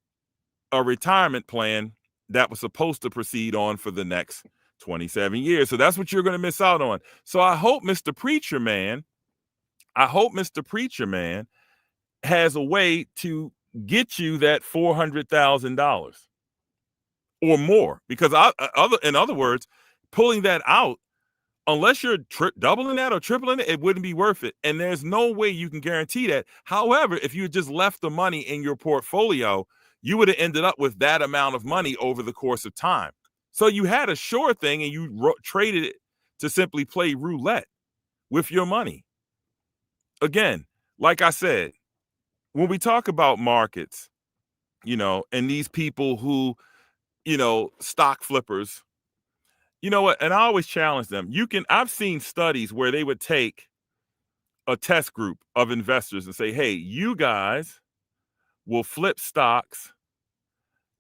a retirement plan that was supposed to proceed on for the next 27 years. So that's what you're going to miss out on. So I hope Mr. Preacher Man has a way to get you that $400,000 or more, because in other words, pulling that out, unless you're doubling that or tripling it, it wouldn't be worth it. And there's no way you can guarantee that. However, if you just left the money in your portfolio, you would have ended up with that amount of money over the course of time. So you had a sure thing, and you traded it to simply play roulette with your money. Again, like I said, when we talk about markets, and these people who, stock flippers, you know what? And I always challenge them. I've seen studies where they would take a test group of investors and say, hey, you guys will flip stocks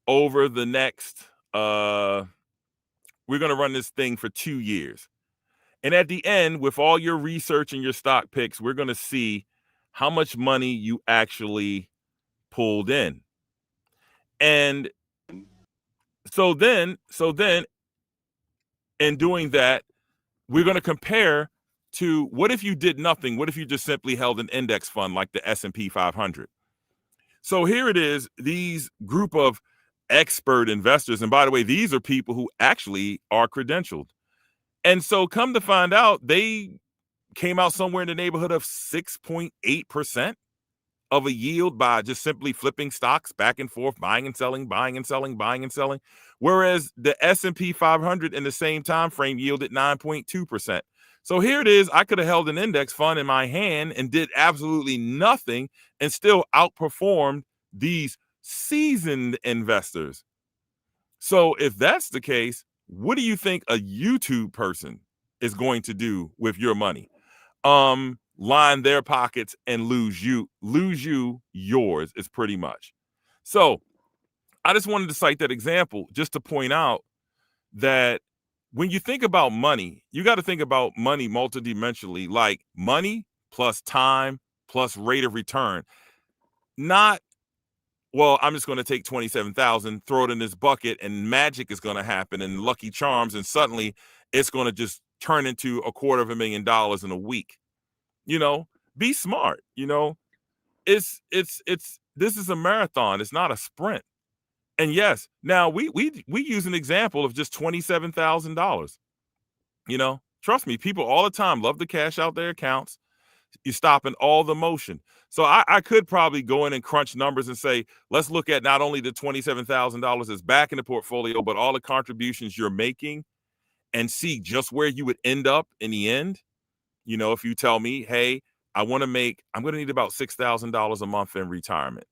over the next, we're going to run this thing for 2 years. And at the end, with all your research and your stock picks, we're going to see how much money you actually pulled in. And so then in doing that, we're going to compare to what if you did nothing? What if you just simply held an index fund like the S&P 500? So here it is, these group of expert investors. And by the way, these are people who actually are credentialed. And so come to find out, they came out somewhere in the neighborhood of 6.8% of a yield by just simply flipping stocks back and forth, buying and selling, buying and selling, buying and selling. Whereas the S&P 500 in the same time frame yielded 9.2%. So here it is. I could have held an index fund in my hand and did absolutely nothing and still outperformed these seasoned investors. So if that's the case, what do you think a YouTube person is going to do with your money? Line their pockets and lose you yours is pretty much. So I just wanted to cite that example just to point out that when you think about money, you got to think about money multidimensionally, like money plus time plus rate of return. Not, well, I'm just going to take 27,000, throw it in this bucket, and magic is going to happen and Lucky Charms, and suddenly it's going to just turn into $250,000 in a week. Be smart. It's this is a marathon. It's not a sprint. And yes, now we use an example of just $27,000. Trust me, people all the time love to cash out their accounts. You're stopping all the motion. So I could probably go in and crunch numbers and say, let's look at not only the $27,000 that's back in the portfolio, but all the contributions you're making and see just where you would end up in the end. If you tell me, hey, I'm going to need about $6,000 a month in retirement.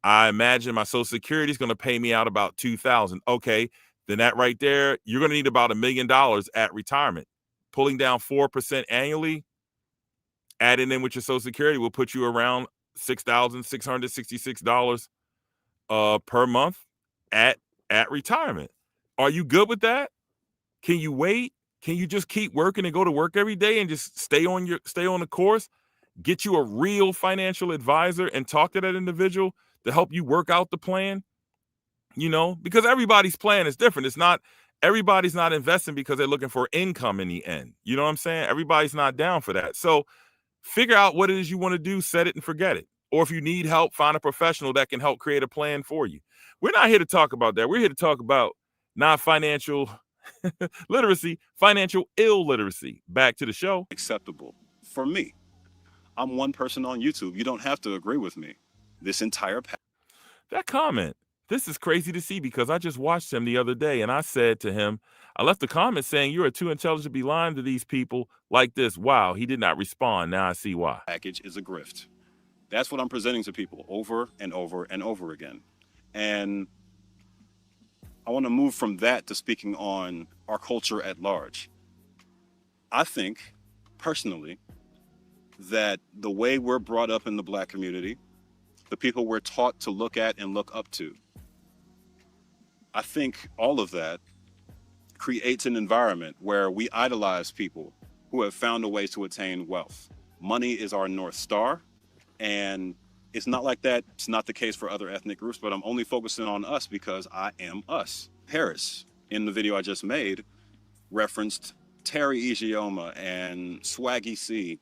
I imagine my Social Security is going to pay me out about $2,000. Okay, then that right there, you're going to need about $1 million at retirement. Pulling down 4% annually, adding in with your Social Security will put you around $6,666 per month at retirement. Are you good with that? Can you wait? Can you just keep working and go to work every day and just stay on the course? Get you a real financial advisor and talk to that individual to help you work out the plan, because everybody's plan is different. Everybody's not investing because they're looking for income in the end. You know what I'm saying? Everybody's not down for that. So figure out what it is you want to do, set it and forget it. Or if you need help, find a professional that can help create a plan for you. We're not here to talk about that. We're here to talk about non-financial literacy, financial illiteracy. Back to the show. Acceptable for me. I'm one person on YouTube. You don't have to agree with me. This entire that comment, this is crazy to see because I just watched him the other day and I said to him, I left a comment saying you are too intelligent to be lying to these people like this. Wow, he did not respond. Now I see why. Package is a grift. That's what I'm presenting to people over and over and over again. And I want to move from that to speaking on our culture at large. I think, personally, that the way we're brought up in the Black community, the people we're taught to look at and look up to, I think all of that creates an environment where we idolize people who have found a way to attain wealth. Money is our North Star, and it's not like that. It's not the case for other ethnic groups, but I'm only focusing on us because I am us. Harris, in the video I just made, referenced Terry Ijeoma and Swaggy C,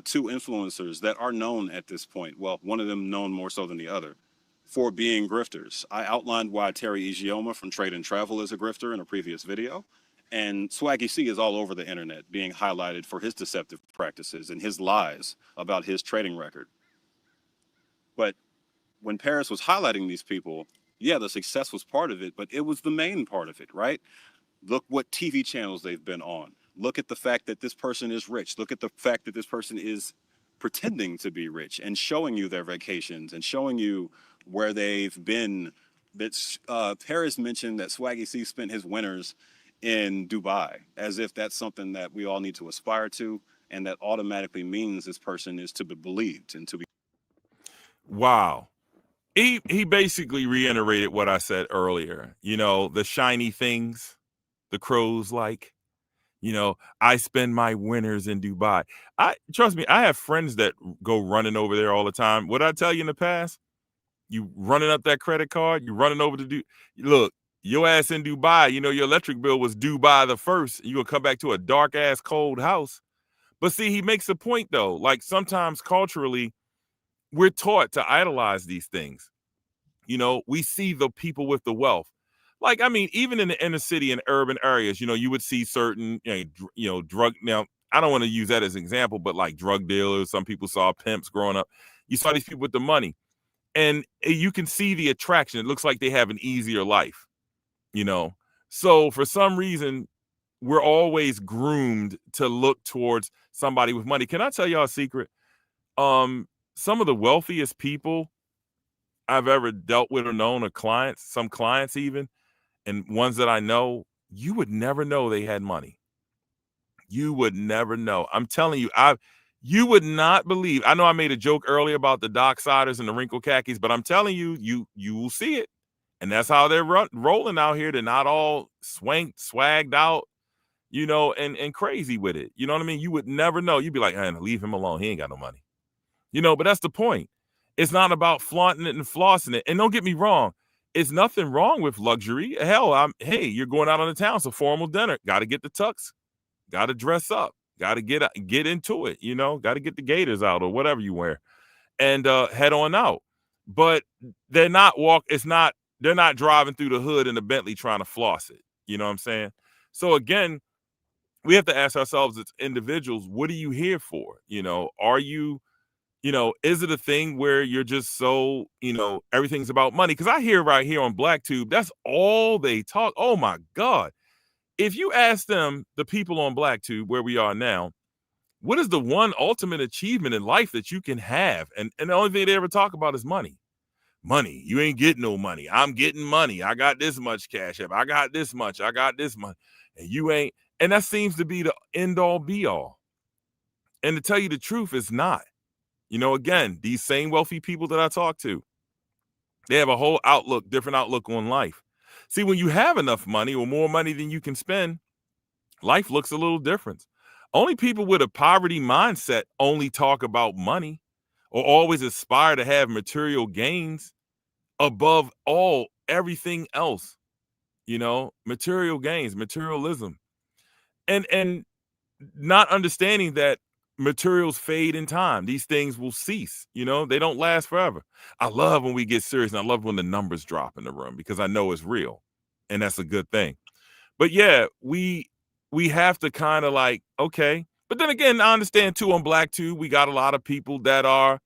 two influencers that are known at this point. Well, one of them known more so than the other for being grifters. I outlined why Terry Ijeoma from Trade and Travel is a grifter in a previous video. And Swaggy C is all over the internet being highlighted for his deceptive practices and his lies about his trading record. But when Paris was highlighting these people, yeah, the success was part of it, but it was the main part of it, right? Look what TV channels they've been on. Look at the fact that this person is rich. Look at the fact that this person is pretending to be rich and showing you their vacations and showing you where they've been. Paris mentioned that Swaggy C spent his winters in Dubai, as if that's something that we all need to aspire to, and that automatically means this person is to be believed and to be. Wow. He basically reiterated what I said earlier. The shiny things the crows like. I spend my winters in Dubai. Trust me, I have friends that go running over there all the time. What I tell you in the past, you running up that credit card, you running over to look, your ass in Dubai, your electric bill was due by the 1st. You're going to come back to a dark ass cold house. But see, he makes a point though. Like sometimes culturally, we're taught to idolize these things. We see the people with the wealth. Like, I mean, even in the inner city and urban areas, you would see certain, drug. Now, I don't want to use that as an example, but like drug dealers, some people saw pimps growing up. You saw these people with the money, and you can see the attraction. It looks like they have an easier life, So for some reason, we're always groomed to look towards somebody with money. Can I tell y'all a secret? Some of the wealthiest people I've ever dealt with or known are clients, some clients even, and ones that I know, you would never know they had money. You would never know. I'm telling you, you would not believe. I know I made a joke earlier about the Docksiders and the wrinkle khakis, but I'm telling you, you will see it. And that's how they're rolling out here. They're not all swagged out, and crazy with it. You know what I mean? You would never know. You'd be like, hey, leave him alone. He ain't got no money. But that's the point. It's not about flaunting it and flossing it. And don't get me wrong. It's nothing wrong with luxury. Hell, hey, you're going out on the town. It's a formal dinner. Got to get the tux. Got to dress up. Got to get into it. Got to get the gaiters out or whatever you wear and head on out. But they're not they're not driving through the hood in a Bentley trying to floss it. You know what I'm saying? So again, we have to ask ourselves as individuals, what are you here for? Are you, is it a thing where you're just so, everything's about money? Because I hear right here on BlackTube, that's all they talk. Oh my God. If you ask them, the people on BlackTube, where we are now, what is the one ultimate achievement in life that you can have? And the only thing they ever talk about is money. Money. You ain't getting no money. I'm getting money. I got this much cash up. I got this much. I got this much. And you ain't. And that seems to be the end all be all. And to tell you the truth, it's not. Again, these same wealthy people that I talk to, they have a whole different outlook on life. See, when you have enough money or more money than you can spend, life looks a little different. Only people with a poverty mindset only talk about money or always aspire to have material gains above everything else. Material gains, materialism. And not understanding that materials fade in time. These things will cease. They don't last forever. I love when we get serious, and I love when the numbers drop in the room because I know it's real, and that's a good thing. But yeah, we have to kind of like, okay. But then again, I understand too on BlackTube, we got a lot of people that are,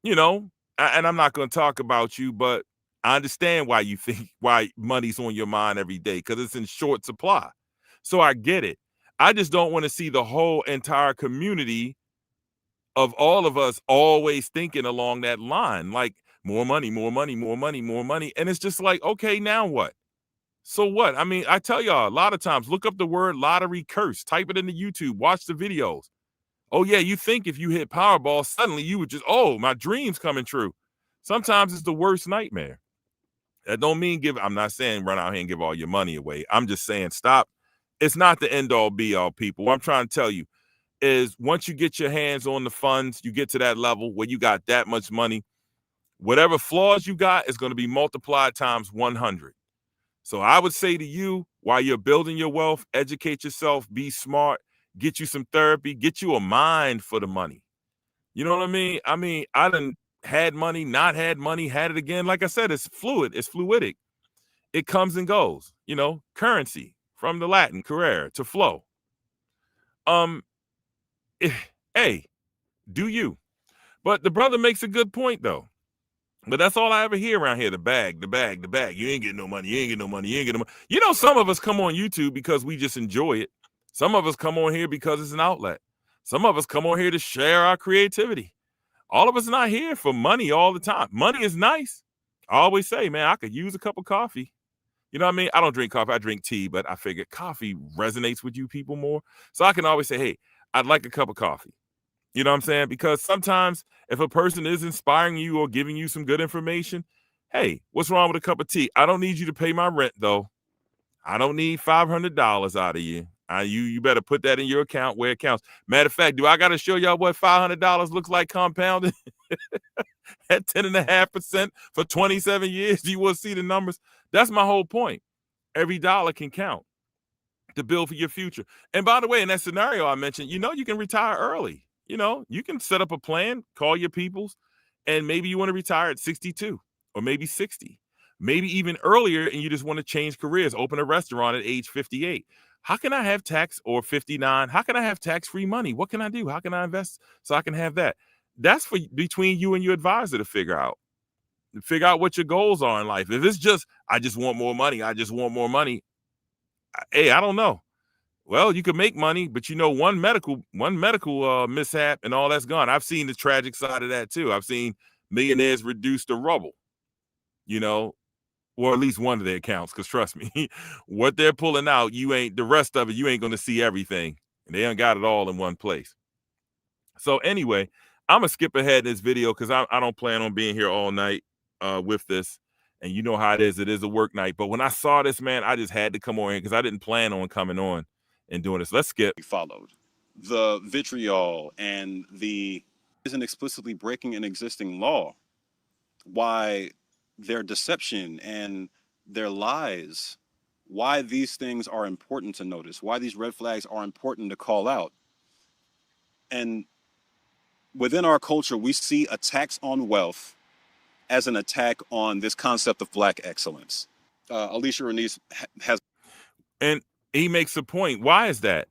and I'm not going to talk about you, but I understand why money's on your mind every day because it's in short supply. So I get it. I just don't want to see the whole entire community of all of us always thinking along that line, like more money, more money, more money, more money. And it's just like, okay, now what? So what? I mean, I tell y'all a lot of times, look up the word lottery curse, type it into YouTube, watch the videos. Oh yeah, you think if you hit Powerball, suddenly you would just, my dream's coming true. Sometimes it's the worst nightmare. That don't mean I'm not saying run out here and give all your money away. I'm just saying stop. It's not the end all be all, people. What I'm trying to tell you is once you get your hands on the funds, you get to that level where you got that much money, whatever flaws you got is going to be multiplied times 100. So I would say to you, while you're building your wealth, educate yourself, be smart, get you some therapy, get you a mind for the money. You know what I mean? I done had money, not had money, had it again. Like I said, it's fluid. It's fluidic. It comes and goes. Currency from the Latin carere, to flow. Hey, do you? But the brother makes a good point though. But that's all I ever hear around here. The bag, the bag, the bag. You ain't getting no money. You ain't getting no money. You ain't getting no money. Some of us come on YouTube because we just enjoy it. Some of us come on here because it's an outlet. Some of us come on here to share our creativity. All of us not here for money all the time. Money is nice. I always say, man, I could use a cup of coffee. You know what I mean? I don't drink coffee. I drink tea, but I figure coffee resonates with you people more. So I can always say, hey, I'd like a cup of coffee. You know what I'm saying? Because sometimes if a person is inspiring you or giving you some good information, hey, what's wrong with a cup of tea? I don't need you to pay my rent, though. I don't need $500 out of you. You better put that in your account where it counts. Matter of fact, do I got to show y'all what $500 looks like compounded at 10.5% for 27 years? Do you want to see the numbers? That's my whole point. Every dollar can count to build for your future. And by the way, in that scenario I mentioned, you can retire early. You can set up a plan, call your peoples, and maybe you want to retire at 62 or maybe 60, maybe even earlier, and you just want to change careers, open a restaurant at age 58. How can I have tax, or 59? How can I have tax-free money? What can I do? How can I invest so I can have that? That's for between you and your advisor to figure out. Figure out what your goals are in life. If it's just, I just want more money, I just want more money. Hey, I don't know. Well, you could make money, but one medical mishap and all that's gone. I've seen the tragic side of that too. I've seen millionaires reduced to rubble, or at least one of their accounts. Because trust me, what they're pulling out, the rest of it, you ain't going to see everything. And they ain't got it all in one place. So anyway, I'm gonna skip ahead in this video because I don't plan on being here all night with this. And you know how it is. It is a work night. But when I saw this, man, I just had to come on here because I didn't plan on coming on and doing this. Let's skip. Followed the vitriol and the isn't explicitly breaking an existing law. Why their deception and their lies, why these things are important to notice, why these red flags are important to call out. And within our culture, we see attacks on wealth as an attack on this concept of Black excellence. Alicia Renice has, and he makes a point. Why is that?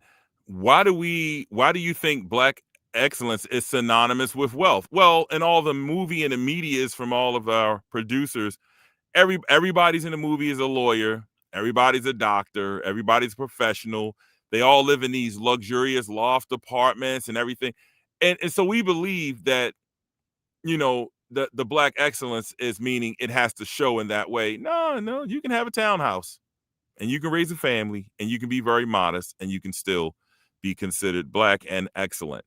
Why do you think Black excellence is synonymous with wealth? Well, in all the movie and the media is from all of our producers, everybody's in the movie is a lawyer, everybody's a doctor, everybody's a professional. They all live in these luxurious loft apartments and everything. And so we believe that, the Black excellence is meaning it has to show in that way. No, you can have a townhouse and you can raise a family and you can be very modest and you can still be considered Black and excellent,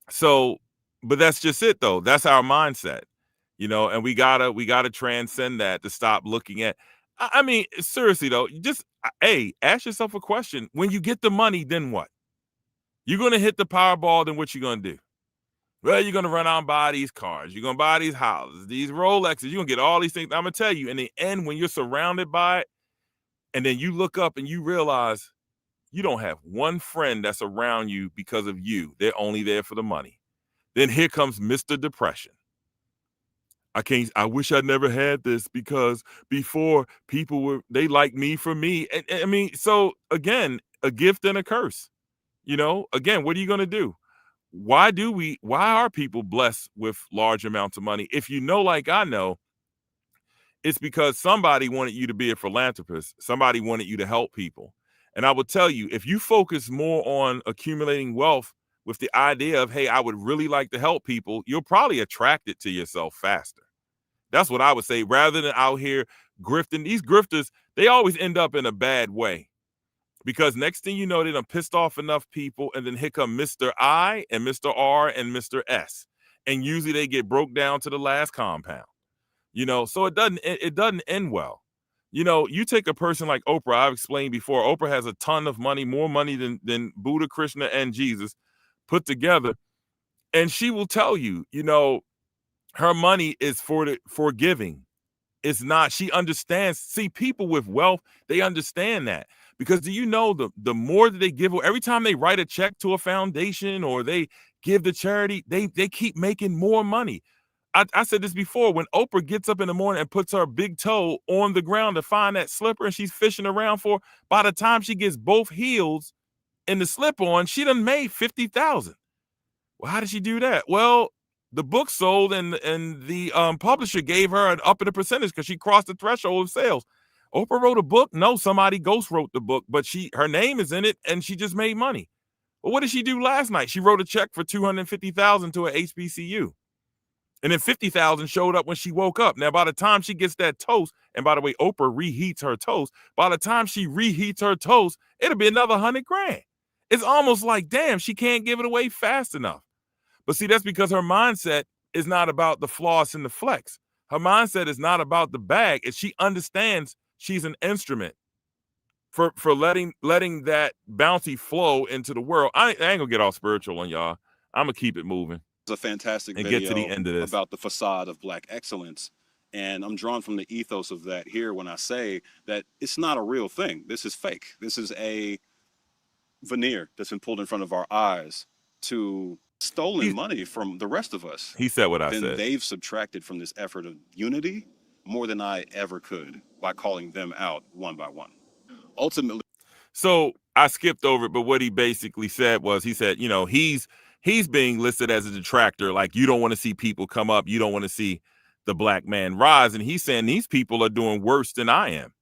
So, but that's just it though. That's our mindset, and we gotta transcend that to stop looking at, I mean, seriously though, just, ask yourself a question. When you get the money, then what? You're going to hit the Powerball, then what you going to do? Well, you're going to run out and buy these cars. You're going to buy these houses, these Rolexes. You're going to get all these things. I'm going to tell you, in the end, when you're surrounded by it, and then you look up and you realize you don't have one friend that's around you because of you. They're only there for the money. Then here comes Mr. Depression. I wish I never had this because before they liked me for me. And I mean, so again, a gift and a curse. Again, what are you going to do? Why are people blessed with large amounts of money? If like I know, it's because somebody wanted you to be a philanthropist. Somebody wanted you to help people. And I will tell you, if you focus more on accumulating wealth with the idea of, hey, I would really like to help people, you'll probably attract it to yourself faster. That's what I would say, rather than out here grifting. These grifters, they always end up in a bad way. Because next thing you know, they done pissed off enough people, and then here come Mr. I and Mr. R and Mr. S. And usually they get broke down to the last compound. So it doesn't end well. You take a person like Oprah. I've explained before, Oprah has a ton of money, more money than Buddha, Krishna, and Jesus put together. And she will tell you, her money is for giving. It's not, she understands. See, people with wealth, they understand that. Because do you know the more that they give, every time they write a check to a foundation or they give to charity, they keep making more money. I said this before, when Oprah gets up in the morning and puts her big toe on the ground to find that slipper and she's fishing around for, by the time she gets both heels in the slip on, she done made $50,000. Well, how did she do that? Well, the book sold and the publisher gave her an up in the percentage because she crossed the threshold of sales. Oprah wrote a book? No, somebody ghost wrote the book, but her name is in it and she just made money. Well, what did she do last night? She wrote a check for $250,000 to an HBCU. And then $50,000 showed up when she woke up. Now, by the time she gets that toast, and by the way, Oprah reheats her toast. By the time she reheats her toast, it'll be another $100,000. It's almost like, damn, she can't give it away fast enough. But see, that's because her mindset is not about the floss and the flex. Her mindset is not about the bag. She understands she's an instrument for letting that bounty flow into the world. I ain't gonna get all spiritual on y'all. I'm gonna keep it moving. It's a fantastic and video get to the end of this about the facade of Black excellence. And I'm drawn from the ethos of that here when I say that it's not a real thing. This is fake. This is a veneer that's been pulled in front of our eyes to stolen money from the rest of us. He said what I Then said. they've subtracted from this effort of unity more than I ever could by calling them out one by one. Ultimately, so I skipped over it, but what he basically said was, he said, you know, he's being listed as a detractor. Like, you don't want to see people come up. You don't want to see the black man rise. And he's saying these people are doing worse than I am,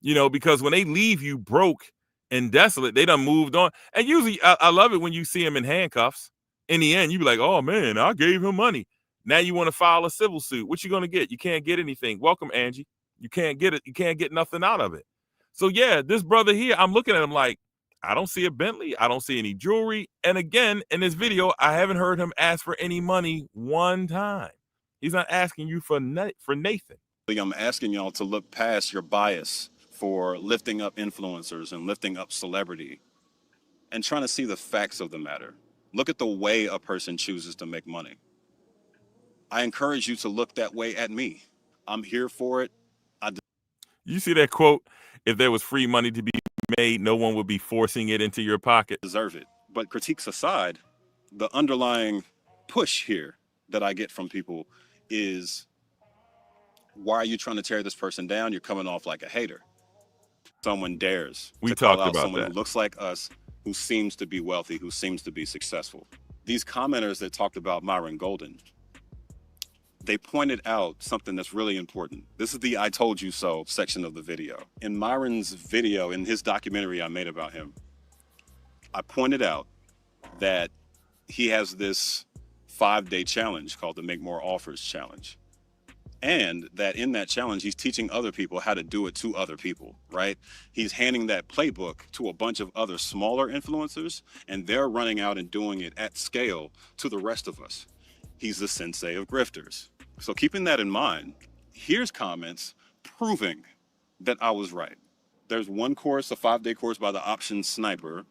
you know, because when they leave you broke and desolate, they done moved on. And usually I love it when you see him in handcuffs. In the end, you be like, oh man, I gave him money. Now you want to file a civil suit. What you going to get? You can't get anything. Welcome, Angie. You can't get it. You can't get nothing out of it. So yeah, this brother here, I'm looking at him like, I don't see a Bentley. I don't see any jewelry. And again, in this video, I haven't heard him ask for any money one time. He's not asking you for Nathan. I'm asking y'all to look past your bias for lifting up influencers and lifting up celebrity and trying to see the facts of the matter. Look at the way a person chooses to make money. I encourage you to look that way at me. I'm here for it. You see that quote? If there was free money to be made, no one would be forcing it into your pocket. Deserve it. But critiques aside, the underlying push here that I get from people is, why are you trying to tear this person down? You're coming off like a hater. Someone dares We to call talked out about someone that. who looks like us, who seems to be wealthy, who seems to be successful. These commenters that talked about Myron Golden, they pointed out something that's really important. This is the I told you so section of the video. In Myron's video, in his documentary I made about him, I pointed out that he has this 5-day challenge called the Make More Offers Challenge. And that in that challenge, he's teaching other people how to do it to other people, right? He's handing that playbook to a bunch of other smaller influencers, and they're running out and doing it at scale to the rest of us. He's the sensei of grifters. So keeping that in mind, here's comments proving that I was right. There's one course, a 5-day course by the Option Sniper.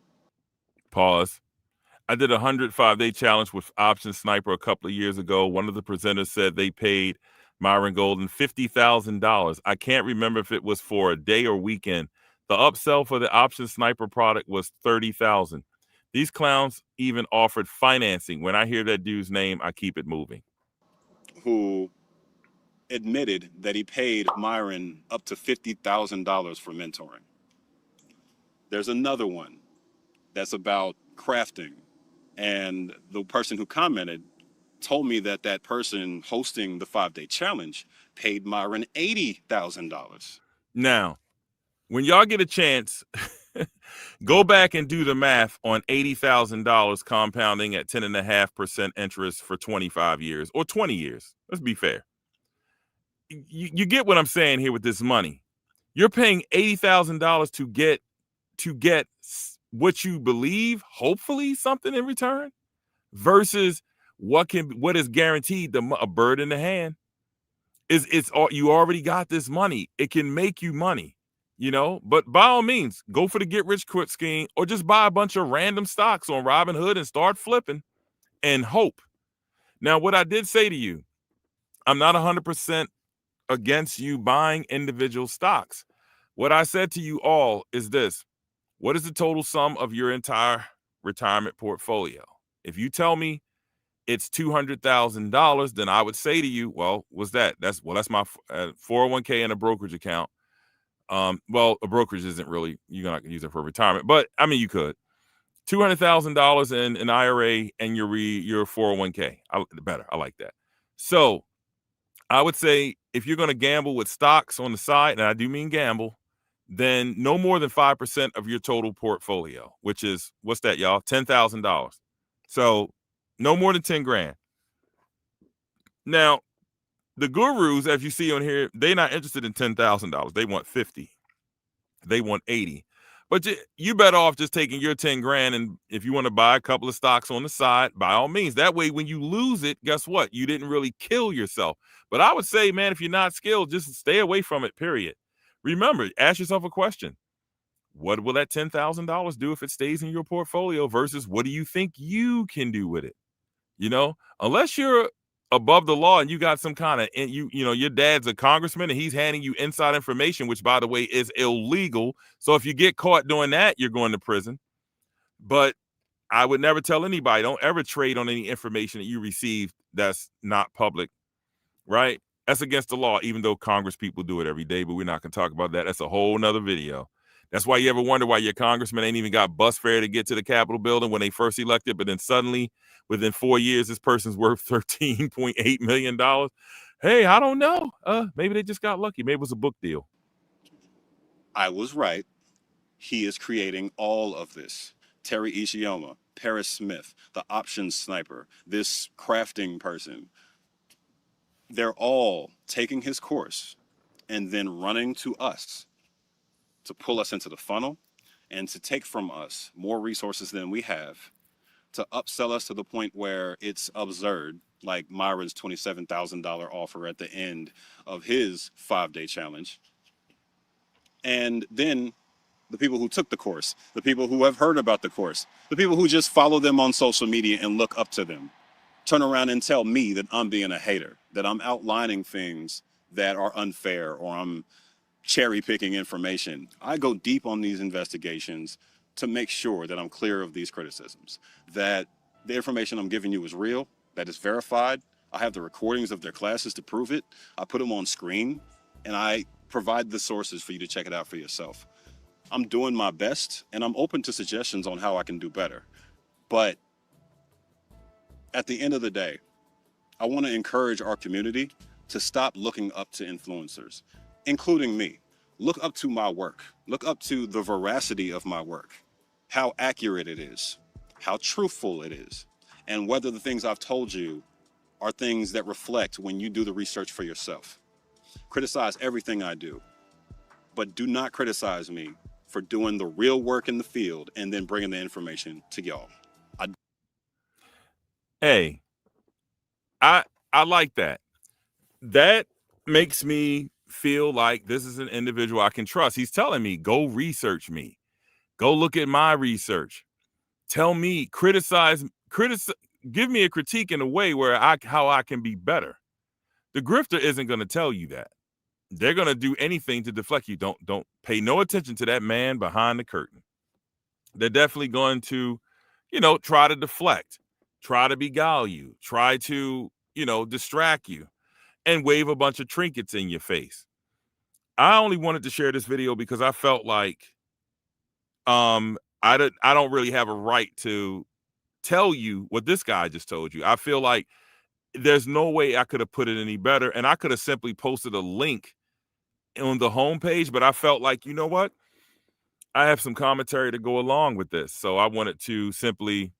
Pause. I did a 105-day challenge with Option Sniper a couple of years ago. One of the presenters said they paid Myron Golden $50,000. I can't remember if it was for a day or weekend. The upsell for the Option Sniper product was $30,000. These clowns even offered financing. When I hear that dude's name, I keep it moving. Who admitted that he paid Myron up to $50,000 for mentoring. There's another one that's about crafting. And the person who commented told me that that person hosting the 5-day challenge paid Myron $80,000. Now, when y'all get a chance, go back and do the math on $80,000 compounding at 10.5% interest for 25 years or 20 years. Let's be fair. You get what I'm saying here with this money. You're paying $80,000 to get what you believe, hopefully something in return, versus what is guaranteed, a bird in the hand. It's all, you already got this money. It can make you money, you know, but by all means, go for the get rich quick scheme or just buy a bunch of random stocks on Robinhood and start flipping and hope. Now, what I did say to you, I'm not 100% against you buying individual stocks. What I said to you all is this: what is the total sum of your entire retirement portfolio? If you tell me it's $200,000, then I would say to you, well, what's that? That's my 401k and a brokerage account. Well, a brokerage isn't really, you're not gonna use it for retirement, but I mean, you could. $200,000 in an IRA and your 401k. I like that. So I would say if you're going to gamble with stocks on the side, and I do mean gamble, then no more than 5% of your total portfolio, which is, what's that, y'all? $10,000. So no more than 10 grand. Now, the gurus, as you see on here, they're not interested in $10,000. They want 50. They want 80. But you better off just taking your 10 grand, and if you want to buy a couple of stocks on the side, by all means. That way, when you lose it, guess what? You didn't really kill yourself. But I would say, man, if you're not skilled, just stay away from it, period. Remember, ask yourself a question. What will that $10,000 do if it stays in your portfolio versus what do you think you can do with it? You know, unless you're above the law and you got some kind of, your dad's a congressman and he's handing you inside information, which by the way is illegal. So if you get caught doing that, you're going to prison. But I would never tell anybody, don't ever trade on any information that you receive that's not public, right? That's against the law, even though Congress people do it every day, but we're not going to talk about that. That's a whole nother video. That's why you ever wonder why your congressman ain't even got bus fare to get to the Capitol building when they first elected, but then suddenly within 4 years, this person's worth $13.8 million. Hey, I don't know. Maybe they just got lucky. Maybe it was a book deal. I was right. He is creating all of this. Terry Ishiyama, Paris Smith, the options sniper, this crafting person. They're all taking his course and then running to us to pull us into the funnel and to take from us more resources than we have, to upsell us to the point where it's absurd, like Myron's $27,000 offer at the end of his 5-day challenge. And then the people who took the course, the people who have heard about the course, the people who just follow them on social media and look up to them, turn around and tell me that I'm being a hater, that I'm outlining things that are unfair, or I'm cherry picking information. I go deep on these investigations to make sure that I'm clear of these criticisms, that the information I'm giving you is real, that it's verified. I have the recordings of their classes to prove it. I put them on screen and I provide the sources for you to check it out for yourself. I'm doing my best and I'm open to suggestions on how I can do better. But at the end of the day, I want to encourage our community to stop looking up to influencers, including me. Look up to my work. Look up to the veracity of my work, how accurate it is, how truthful it is, and whether the things I've told you are things that reflect when you do the research for yourself. Criticize everything I do, but do not criticize me for doing the real work in the field and then bringing the information to y'all. Hey, I like that. That makes me feel like this is an individual I can trust. He's telling me, go research me. Go look at my research. Tell me, criticize, give me a critique in a way where how I can be better. The grifter isn't going to tell you that. They're going to do anything to deflect you. Don't pay no attention to that man behind the curtain. They're definitely going to, try to deflect, try to beguile you, try to, distract you, and wave a bunch of trinkets in your face. I only wanted to share this video because I felt like I don't really have a right to tell you what this guy just told you. I feel like there's no way I could have put it any better, and I could have simply posted a link on the homepage, but I felt like, you know what? I have some commentary to go along with this. So I wanted to simply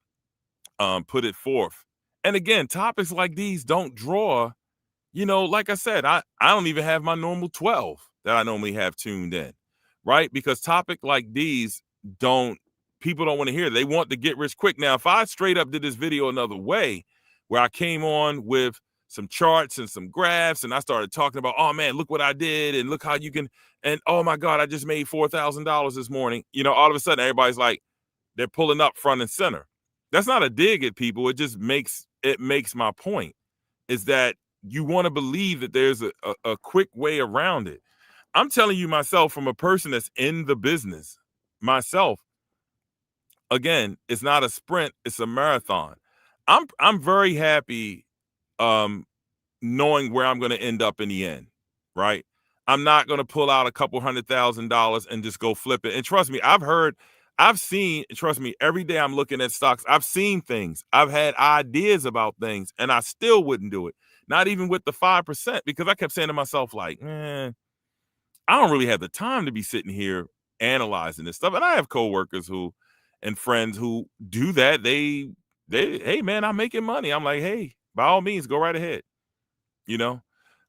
put it forth. And again, topics like these don't draw, like I said, I don't even have my normal 12 that I normally have tuned in, right? Because topic like these people don't want to hear. They want to get rich quick. Now, if I straight up did this video another way, where I came on with some charts and some graphs, and I started talking about, oh man, look what I did, and look how you can, and oh my God, I just made $4,000 this morning. All of a sudden everybody's like, they're pulling up front and center. That's not a dig at people. It just makes my point, is that you want to believe that there's a quick way around it. I'm telling you myself, from a person that's in the business myself, again, it's not a sprint, it's a marathon. I'm very happy knowing where I'm going to end up in the end, right? I'm not going to pull out a couple $100,000 and just go flip it. And trust me, trust me, every day I'm looking at stocks, I've seen things, I've had ideas about things, and I still wouldn't do it. Not even with the 5%, because I kept saying to myself, like, I don't really have the time to be sitting here analyzing this stuff. And I have coworkers and friends who do that. They, hey man, I'm making money. I'm like, hey, by all means, go right ahead.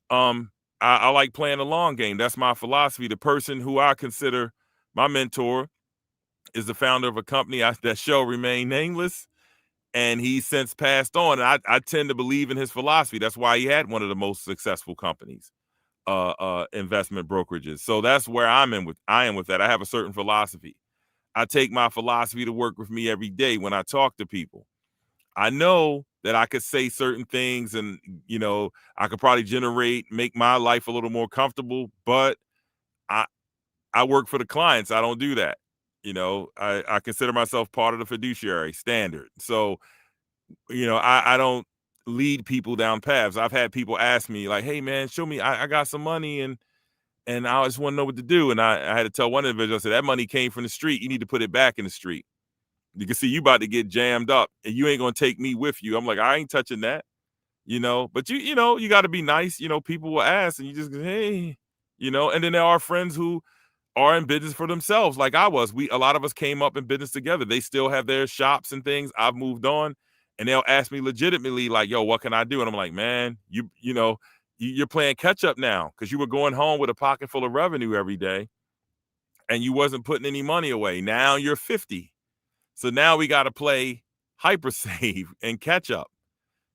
I like playing the long game. That's my philosophy. The person who I consider my mentor is the founder of a company that shall remain nameless, and he's since passed on. And I tend to believe in his philosophy. That's why he had one of the most successful companies, investment brokerages. So that's where I am with that. I have a certain philosophy. I take my philosophy to work with me every day when I talk to people. I know that I could say certain things and, I could probably make my life a little more comfortable, but I I work for the clients. I don't do that. I consider myself part of the fiduciary standard. So, I don't lead people down paths. I've had people ask me like, "Hey man, show me, I got some money and I just want to know what to do." And I had to tell one individual, I said, "That money came from the street. You need to put it back in the street. You can see you about to get jammed up and you ain't gonna take me with you." I'm like, I ain't touching that, but you got to be nice. People will ask and you just go, "Hey," and then there are friends who are in business for themselves like I was. A lot of us came up in business together. They still have their shops and things. I've moved on and they'll ask me legitimately like, "Yo, what can I do?" And I'm like, "Man, you're playing catch up now because you were going home with a pocket full of revenue every day and you wasn't putting any money away. Now you're 50. So now we got to play hyper save and catch up,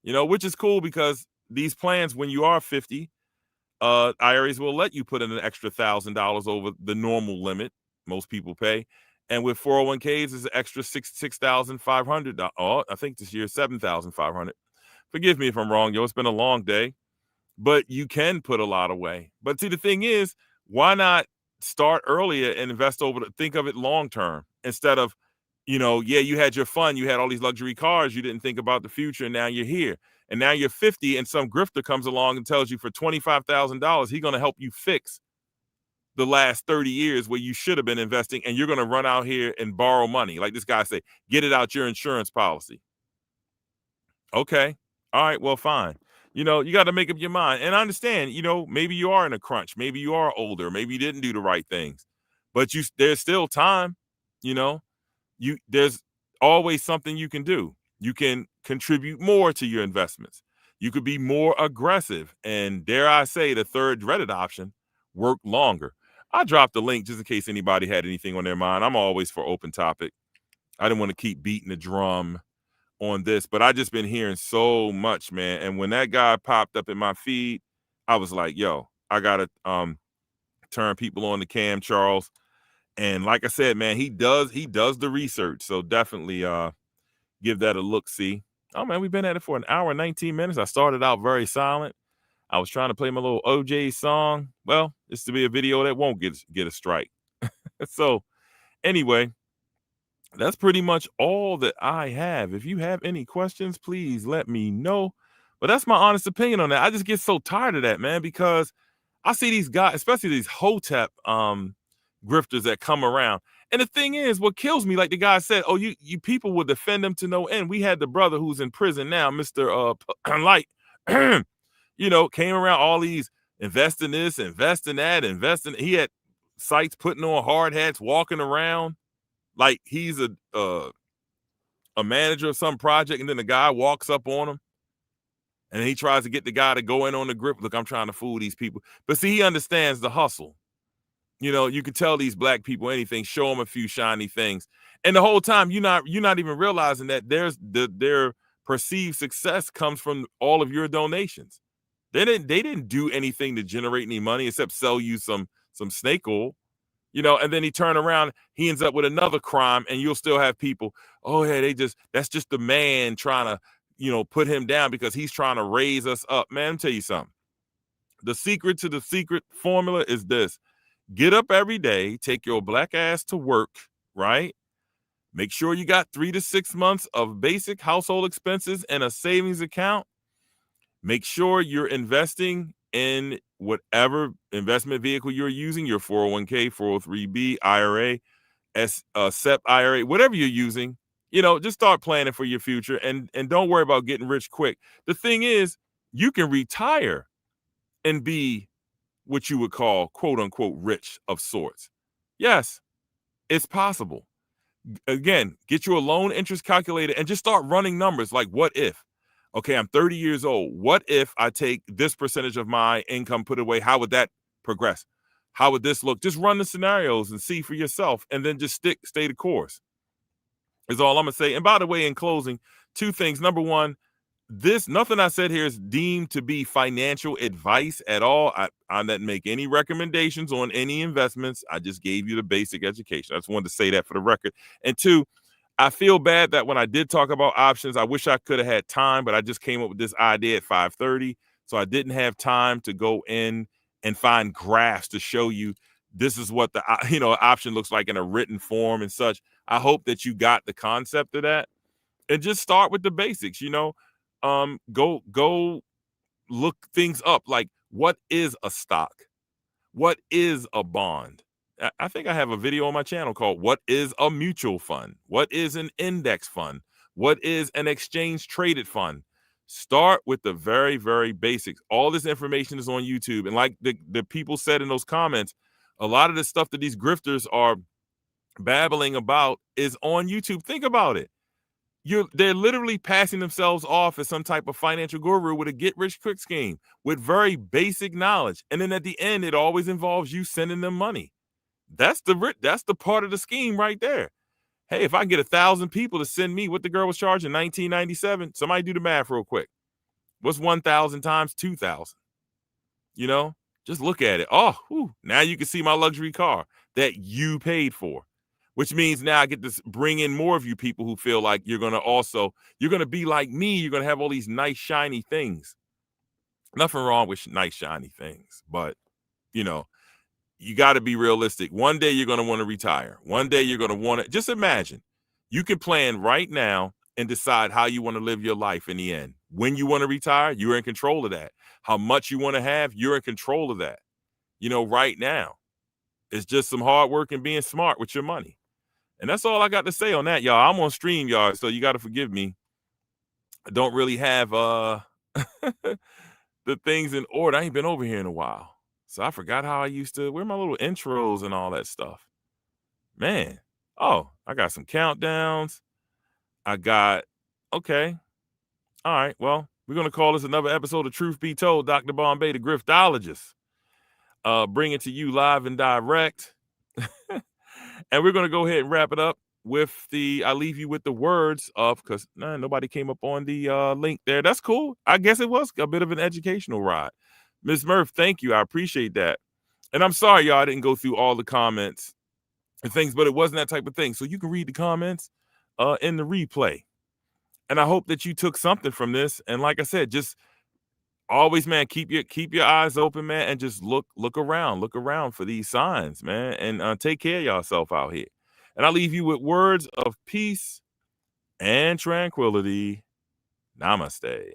which is cool because these plans, when you are 50, IRAs will let you put in an extra $1,000 over the normal limit most people pay. And with 401ks, it's an extra $6,500. Oh, I think this year, $7,500. Forgive me if I'm wrong, yo. It's been a long day, but you can put a lot away. But see, the thing is, why not start earlier and invest think of it long term instead of, you had your fun, you had all these luxury cars, you didn't think about the future, and now you're here. And now you're 50 and some grifter comes along and tells you for $25,000, he's going to help you fix the last 30 years where you should have been investing, and you're going to run out here and borrow money. Like this guy say, get it out your insurance policy. Okay. All right. Well, fine. You got to make up your mind. And I understand, maybe you are in a crunch. Maybe you are older. Maybe you didn't do the right things. But there's still time, there's always something you can do. You can contribute more to your investments. You could be more aggressive. And dare I say, the third dreaded option, work longer. I dropped the link just in case anybody had anything on their mind. I'm always for open topic. I didn't want to keep beating the drum on this, but I just been hearing so much, man. And when that guy popped up in my feed, I was like, yo, I gotta turn people on to Cam Charles. And like I said, man, he does the research. So definitely give that a look. See. Oh man, we've been at it for an hour and 19 minutes. I started out very silent. I was trying to play my little OJ song. Well, it's to be a video that won't get a strike. So anyway, that's pretty much all that I have. If you have any questions, please let me know. But that's my honest opinion on that. I just get so tired of that, man, because I see these guys, especially these hotep grifters that come around. And the thing is, what kills me, like the guy said, oh, you people will defend them to no end. We had the brother who's in prison now, Mr. Light, came around all these invest in this, invest in that, he had sites putting on hard hats, walking around like he's a manager of some project, and then the guy walks up on him and he tries to get the guy to go in on the grip. Look, I'm trying to fool these people. But see, he understands the hustle. You can tell these black people anything, show them a few shiny things. And the whole time you're not even realizing that their perceived success comes from all of your donations. They didn't do anything to generate any money except sell you some snake oil. And then he turned around, he ends up with another crime, and you'll still have people, oh, yeah, that's just the man trying to, put him down because he's trying to raise us up. Man, let me tell you something. The secret to the secret formula is this. Get up every day, take your black ass to work, right? Make sure you got 3 to 6 months of basic household expenses and a savings account. Make sure you're investing in whatever investment vehicle you're using, your 401k, 403b, IRA, SEP IRA, whatever you're using, just start planning for your future and don't worry about getting rich quick. The thing is, you can retire and be what you would call quote unquote rich of sorts. Yes, it's possible. Again, get you a loan interest calculator and just start running numbers like what if? Okay, I'm 30 years old. What if I take this percentage of my income, put it away? How would that progress? How would this look? Just run the scenarios and see for yourself and then just stay the course is all I'm going to say. And by the way, in closing, 2 things. Number one, nothing I said here is deemed to be financial advice at all. I didn't make any recommendations on any investments. I just gave you the basic education. I just wanted to say that for the record. And 2, I feel bad that when I did talk about options, I wish I could have had time, but I just came up with this idea at 5:30, so I didn't have time to go in and find graphs to show you this is what the option looks like in a written form and such. I hope that you got the concept of that, and just start with the basics. Go look things up, like what is a stock, what is a bond. I think I have a video on my channel called What is a Mutual Fund? What is an index fund? What is an exchange traded fund? Start with the very, very basics. All this information is on YouTube. And like the people said in those comments, a lot of the stuff that these grifters are babbling about is on YouTube. Think about it. They're literally passing themselves off as some type of financial guru with a get rich quick scheme with very basic knowledge. And then at the end, it always involves you sending them money. That's the part of the scheme right there. Hey, if I can get 1,000 people to send me what the girl was charging in 1997, somebody do the math real quick. What's 1,000 times 2,000? Just look at it. Oh, now you can see my luxury car that you paid for, which means now I get to bring in more of you people who feel like you're going to be like me. You're going to have all these nice, shiny things. Nothing wrong with nice, shiny things, but you got to be realistic. One day you're going to want to retire. One day you're going to want to just imagine you can plan right now and decide how you want to live your life in the end. When you want to retire, you're in control of that. How much you want to have, you're in control of that. Right now, it's just some hard work and being smart with your money. And that's all I got to say on that, y'all. I'm on stream, y'all, so you got to forgive me. I don't really have the things in order. I ain't been over here in a while. So I forgot how I used to, where my little intros and all that stuff. Man. Oh, I got some countdowns. Okay. All right. Well, we're going to call this another episode of Truth Be Told. Dr. Bombay, the Griftologist. Bring it to you live and direct. And we're going to go ahead and wrap it up with I leave you with the words of, because nobody came up on the link there. That's cool. I guess it was a bit of an educational ride. Ms. Murph, thank you. I appreciate that. And I'm sorry, y'all, I didn't go through all the comments and things, but it wasn't that type of thing. So you can read the comments in the replay. And I hope that you took something from this. And like I said, just always, man, keep your eyes open, man, and just look around for these signs, man, and take care of yourself out here. And I leave you with words of peace and tranquility. Namaste.